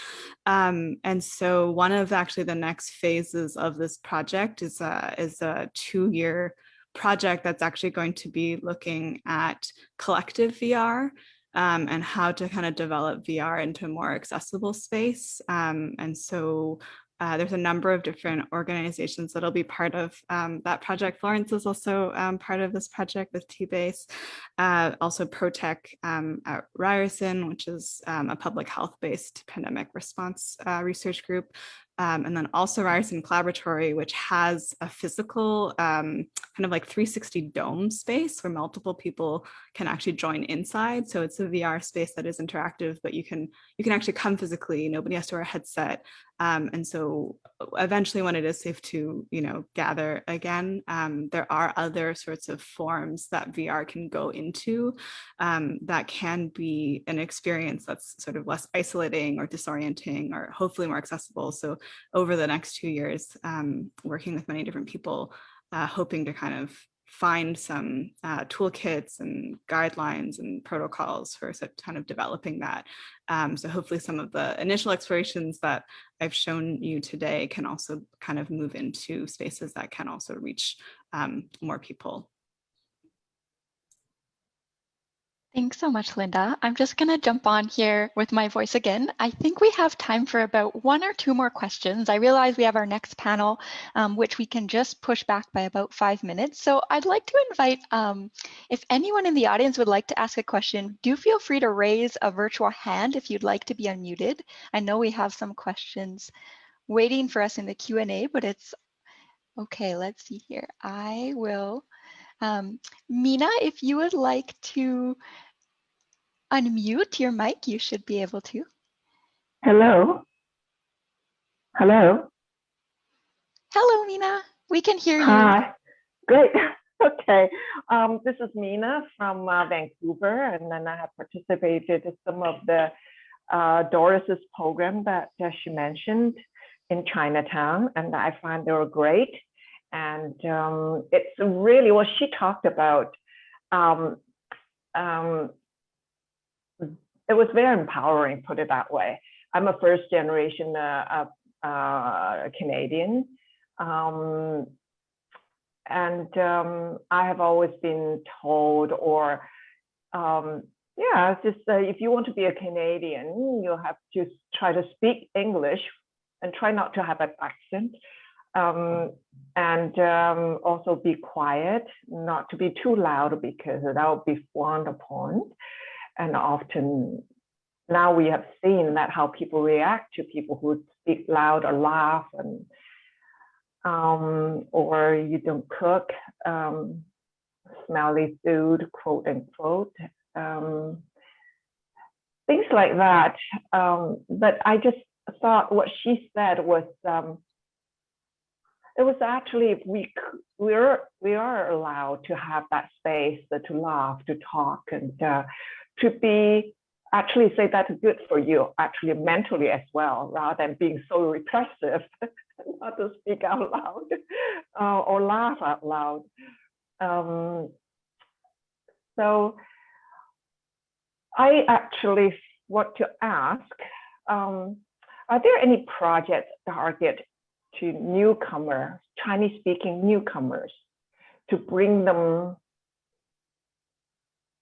Speaker 5: And so one of actually the next phases of this project is a 2-year project that's actually going to be looking at collective VR and how to kind of develop VR into a more accessible space. And so there's a number of different organizations that'll be part of that project. Florence is also part of this project with T-Base. Also ProTech at Ryerson, which is a public health-based pandemic response research group. And then also Ryerson Collaboratory, which has a physical kind of like 360 dome space where multiple people can actually join inside. So it's a VR space that is interactive, but you can actually come physically. Nobody has to wear a headset. And so eventually when it is safe to, gather again, there are other sorts of forms that VR can go into that can be an experience that's sort of less isolating or disorienting or hopefully more accessible. So over the next 2 years, working with many different people, hoping to kind of find some toolkits and guidelines and protocols for kind of developing that. So hopefully some of the initial explorations that I've shown you today can also kind of move into spaces that can also reach more people.
Speaker 1: Thanks so much, Linda. I'm just going to jump on here with my voice again. I think we have time for about 1 or 2 more questions. I realize we have our next panel, which we can just push back by about 5 minutes. So I'd like to invite, if anyone in the audience would like to ask a question, do feel free to raise a virtual hand if you'd like to be unmuted. I know we have some questions waiting for us in the Q&A, but it's okay. Let's see here. I will. Mina, if you would like to unmute your mic, you should be able to.
Speaker 13: Hello. Hello.
Speaker 1: Hello, Mina. We can hear you.
Speaker 13: Hi. Great. Okay. This is Mina from Vancouver, and then I have participated in some of the Doris's program that she mentioned in Chinatown, and I find they were great. And it's really what she talked about. It was very empowering, put it that way. I'm a first generation Canadian. And I have always been told, or if you want to be a Canadian, you have to try to speak English and try not to have an accent. And also be quiet, not to be too loud because that would be frowned upon. And often now we have seen that how people react to people who speak loud or laugh, and or you don't cook smelly food, quote unquote, things like that. But I just thought what she said was it was actually we are allowed to have that space to laugh, to talk, and to be actually say that's good for you, actually mentally as well, rather than being so repressive, not to speak out loud or laugh out loud. So I actually want to ask, are there any projects targeted to newcomers, Chinese-speaking newcomers, to bring them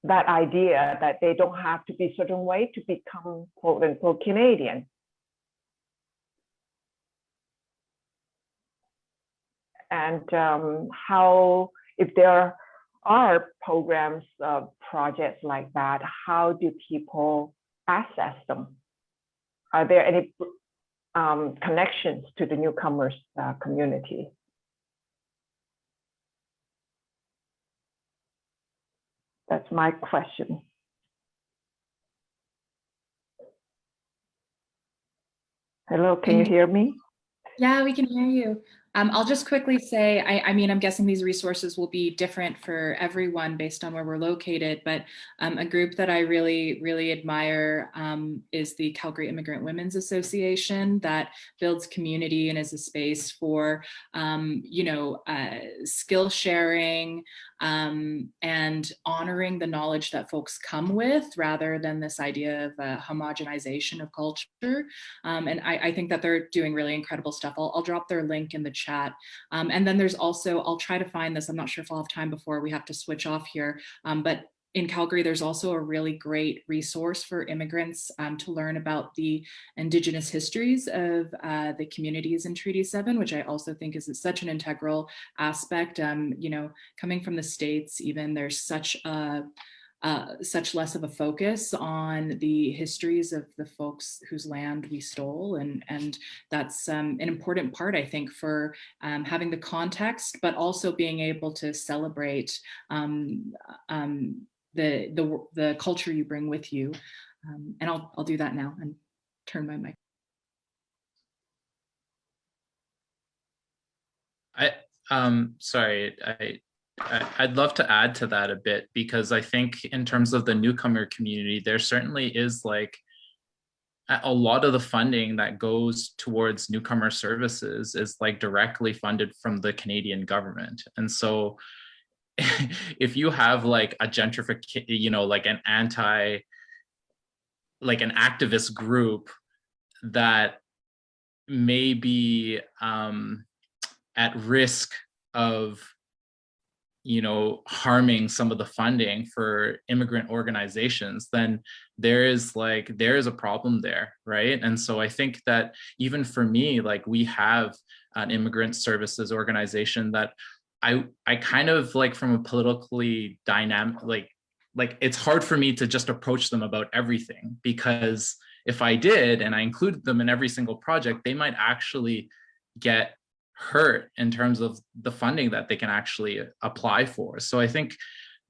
Speaker 13: that idea that they don't have to be a certain way to become quote unquote Canadian? And how, if there are programs, projects like that, how do people access them? Are there any connections to the newcomers community? That's my question. Hello, can you hear me?
Speaker 10: Yeah, we can hear you. I'll just quickly say, I mean, I'm guessing these resources will be different for everyone based on where we're located, but a group that I really, really admire is the Calgary Immigrant Women's Association that builds community and is a space for, you know, skill sharing and honoring the knowledge that folks come with rather than this idea of homogenization of culture. And I think that they're doing really incredible stuff. I'll drop their link in the chat. And then there's also, I'll try to find this, I'm not sure if I'll have time before we have to switch off here, but in Calgary, there's also a really great resource for immigrants to learn about the Indigenous histories of the communities in Treaty 7, which I also think is such an integral aspect. You know, coming from the States, even there's such less of a focus on the histories of the folks whose land we stole. And that's an important part, I think, for having the context, but also being able to celebrate the culture you bring with you. And I'll do that now and turn my mic.
Speaker 8: I'd love to add to that a bit, because I think in terms of the newcomer community, there certainly is like a lot of the funding that goes towards newcomer services is like directly funded from the Canadian government. And so if you have like a gentrification, you know, like an activist group that may be at risk of, you know, harming some of the funding for immigrant organizations, then there is a problem there, right? And so I think that even for me, like we have an immigrant services organization that I kind of like, from a politically dynamic, like it's hard for me to just approach them about everything, because if I did and I included them in every single project, they might actually get hurt in terms of the funding that they can actually apply for. So I think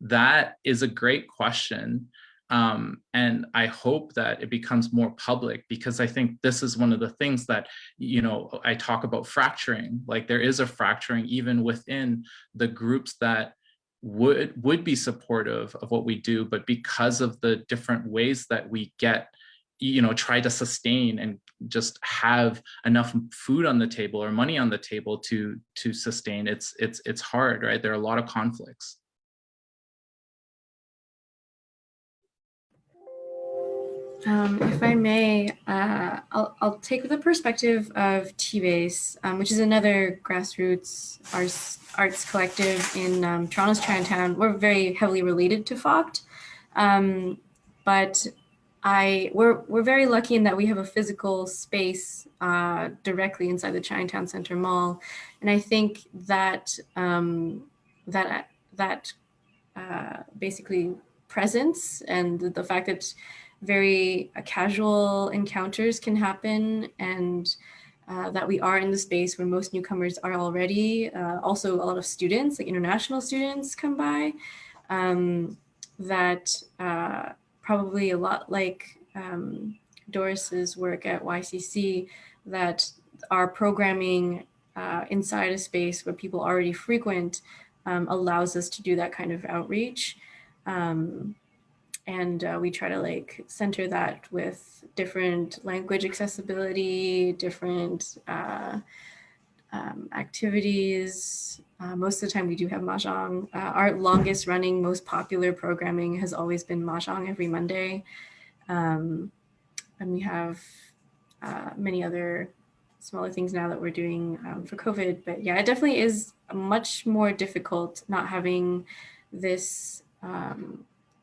Speaker 8: that is a great question. And I hope that it becomes more public, because I think this is one of the things that, you know, I talk about fracturing, like there is a fracturing even within the groups that would be supportive of what we do, but because of the different ways that we get, you know, try to sustain and just have enough food on the table or money on the table to sustain, it's hard, right? There are a lot of conflicts.
Speaker 3: If I may, I'll take the perspective of T-Base, which is another grassroots arts collective in Toronto's Chinatown. We're very heavily related to FOCT, but we're very lucky in that we have a physical space directly inside the Chinatown Center Mall, and I think that basically presence and the fact that very casual encounters can happen, and that we are in the space where most newcomers are already. Also, a lot of students, like international students, come by. Probably a lot like Doris's work at YCC, that our programming inside a space where people already frequent allows us to do that kind of outreach. And we try to like center that with different language accessibility, different activities. Most of the time we do have Mahjong. Our longest running, most popular programming has always been Mahjong every Monday. And we have many other smaller things now that we're doing for COVID. But yeah, it definitely is much more difficult not having this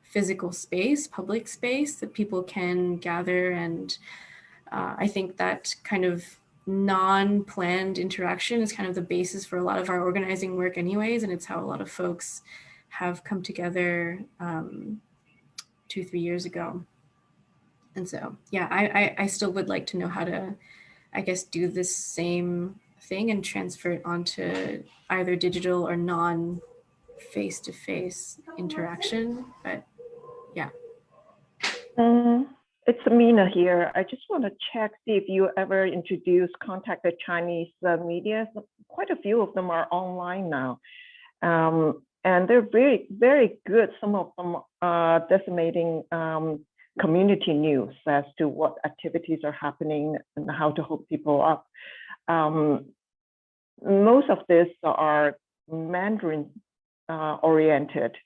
Speaker 3: physical space, public space that people can gather. And I think that kind of non-planned interaction is kind of the basis for a lot of our organizing work anyways, and it's how a lot of folks have come together 2-3 years ago. And so yeah, I still would like to know how to, I guess, do this same thing and transfer it onto either digital or non face-to-face interaction. But yeah.
Speaker 13: It's Amina here. I just want to check, see if you ever contacted Chinese media. Quite a few of them are online now. And they're very, very good. Some of them are decimating community news as to what activities are happening and how to hook people up. Most of this are Mandarin oriented.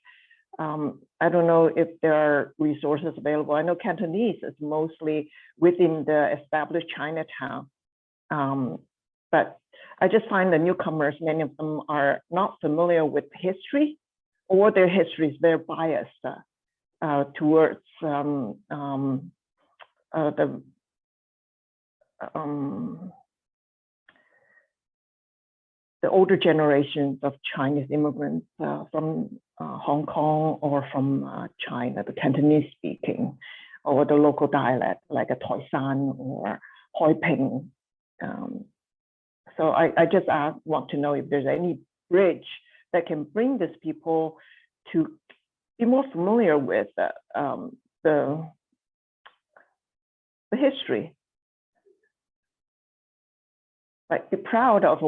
Speaker 13: I don't know if there are resources available. I know Cantonese is mostly within the established Chinatown. But I just find the newcomers, many of them are not familiar with history, or their history is very biased towards the older generations of Chinese immigrants from Hong Kong or from China, the Cantonese speaking, or the local dialect like a Toi San or Hoi Ping. So I just want to know if there's any bridge that can bring these people to be more familiar with the history. Like, be proud of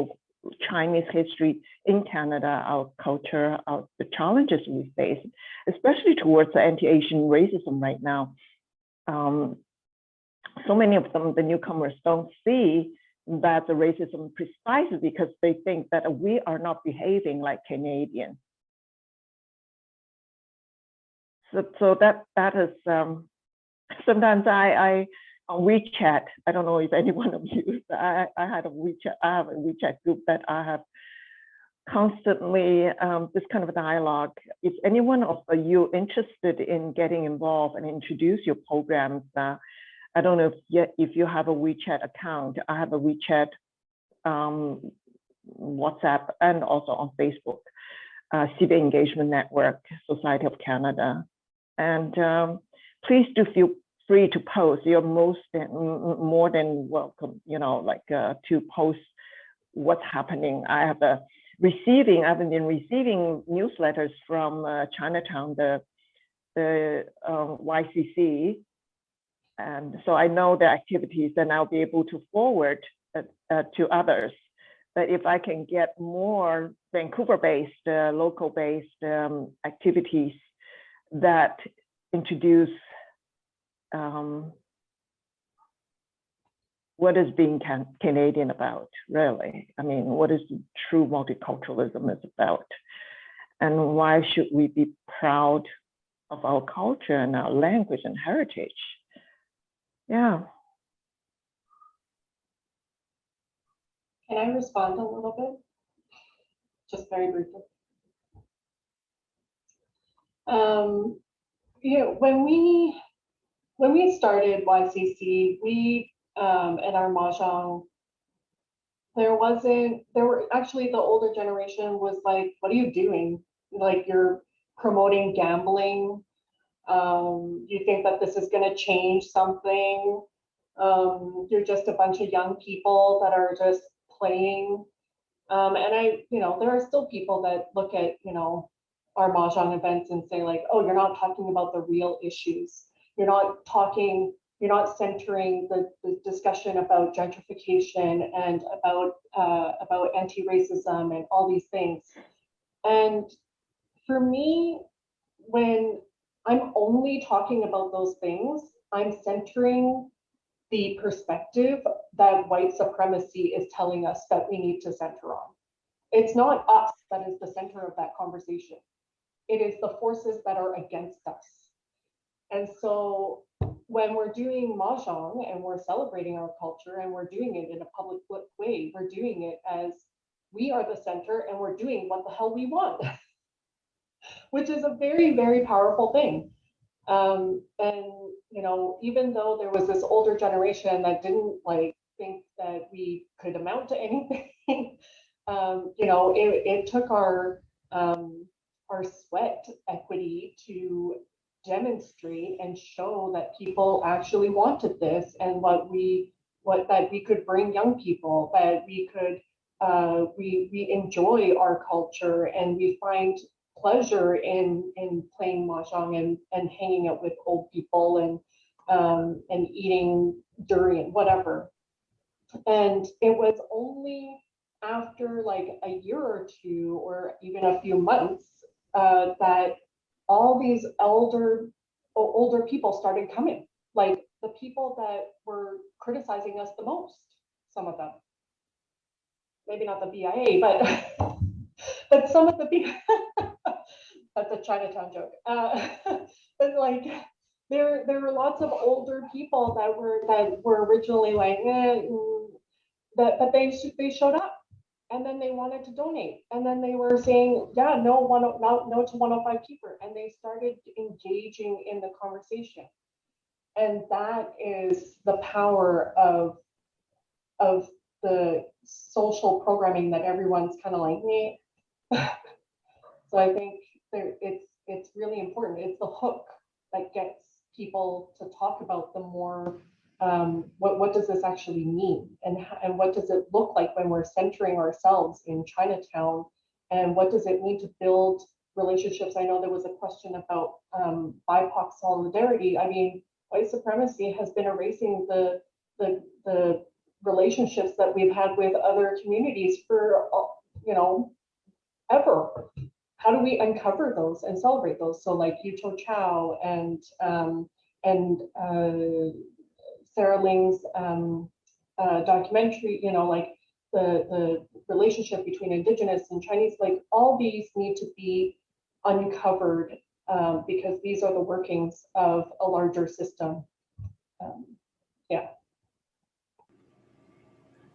Speaker 13: Chinese history in Canada, our culture, the challenges we face, especially towards the anti-Asian racism right now. So many of them, the newcomers, don't see that the racism precisely because they think that we are not behaving like Canadians. So that is sometimes I on WeChat. I don't know if any one of you. I have a WeChat group that I have constantly this kind of dialogue. If anyone of you interested in getting involved and introduce your programs, I don't know if you have a WeChat account. I have a WeChat, WhatsApp, and also on Facebook, Civic Engagement Network, Society of Canada. And please do feel free to post. You're more than welcome, to post what's happening. I've been receiving newsletters from Chinatown, the YCC. And so I know the activities, and I'll be able to forward to others. But if I can get more Vancouver-based, local-based activities that introduce what is being Canadian about, really. I mean, what is true multiculturalism is about? And why should we be proud of our culture and our language and heritage? Yeah.
Speaker 11: Can I respond a little bit? Just very briefly. When we started YCC, we and our Mahjong, there were actually the older generation was like, what are you doing? Like, you're promoting gambling. You think that this is going to change something. You're just a bunch of young people that are just playing. And there are still people that look at, our Mahjong events and say like, oh, you're not talking about the real issues. You're not centering the discussion about gentrification and about anti-racism and all these things. And for me, when I'm only talking about those things, I'm centering the perspective that white supremacy is telling us that we need to center on. It's not us that is the center of that conversation. It is the forces that are against us. And so when we're doing Mahjong and we're celebrating our culture and we're doing it in a public way, we're doing it as we are the center and we're doing what the hell we want, which is a very, very powerful thing. And even though there was this older generation that didn't think that we could amount to anything, it took our sweat equity to demonstrate and show that people actually wanted this, and that we could bring young people, that we could we enjoy our culture and we find pleasure in playing Mahjong and hanging out with old people and eating durian, whatever. And it was only after like a year or two, or even a few months, that all these older people started coming, like the people that were criticizing us the most, some of them. Maybe not the BIA, but but some of the people. That's a Chinatown joke. But like there were lots of older people that were originally like, but they showed up, and then they wanted to donate, and then they were saying, yeah, no to 105 keeper, and they started engaging in the conversation. And that is the power of the social programming that everyone's kind of like me. So I think it's really important. It's the hook that gets people to talk about the more, what does this actually mean, and what does it look like when we're centering ourselves in Chinatown, and what does it mean to build relationships? I know there was a question about BIPOC solidarity. I mean, white supremacy has been erasing the relationships that we've had with other communities for, ever. How do we uncover those and celebrate those? So like Chow and Sarah Ling's documentary, like the relationship between Indigenous and Chinese, like all these need to be uncovered, because these are the workings of a larger system. Yeah.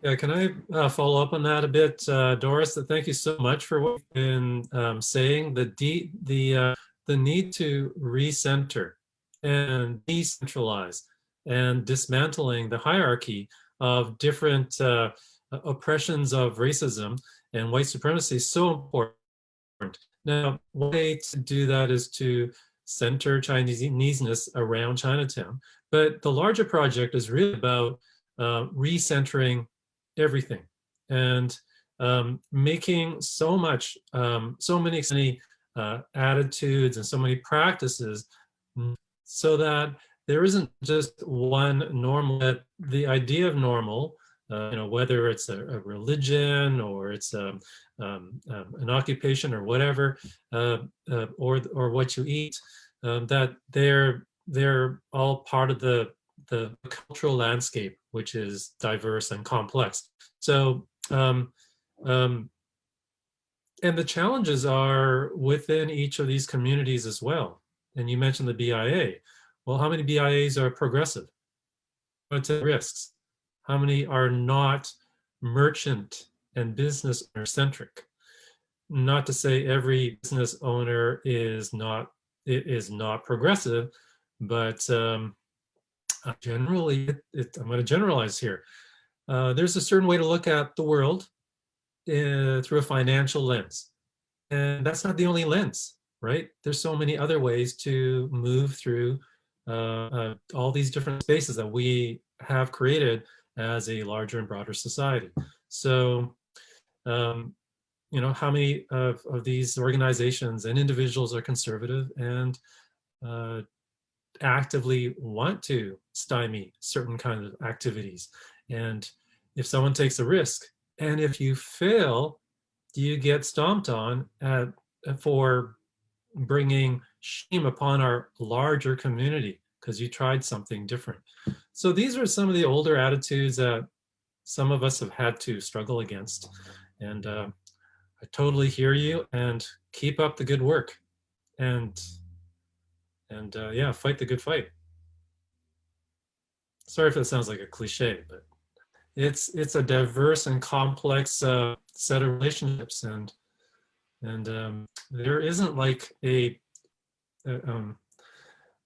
Speaker 2: Yeah, can I follow up on that a bit, Doris? Thank you so much for what you've been saying. The need to recenter and decentralize and dismantling the hierarchy of different oppressions of racism and white supremacy is so important. Now, one way to do that is to center Chineseness around Chinatown, but the larger project is really about recentering everything and making so many attitudes and so many practices, so that there isn't just one normal. The idea of normal, whether it's a religion or it's an occupation or whatever, or what you eat, that they're all part of the cultural landscape, which is diverse and complex. So, and the challenges are within each of these communities as well. And you mentioned the BIA. Well, how many BIAs are progressive? What's the risks? How many are not merchant and business owner centric? Not to say every business owner is not progressive, but generally, I'm going to generalize here. There's a certain way to look at the world through a financial lens. And that's not the only lens, right? There's so many other ways to move through all these different spaces that we have created as a larger and broader society. So, how many of these organizations and individuals are conservative and actively want to stymie certain kinds of activities? And if someone takes a risk, and if you fail, you get stomped on for bringing shame upon our larger community because you tried something different. So these are some of the older attitudes that some of us have had to struggle against. And I totally hear you, and keep up the good work. And yeah, fight the good fight. Sorry if that sounds like a cliche, but it's a diverse and complex set of relationships, and there isn't like a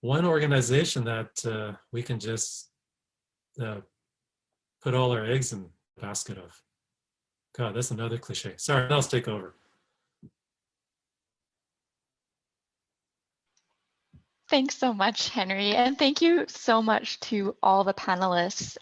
Speaker 2: one organization that we can just put all our eggs in the basket of. God, that's another cliche. Sorry, I'll take over.
Speaker 1: Thanks so much, Henry. And thank you so much to all the panelists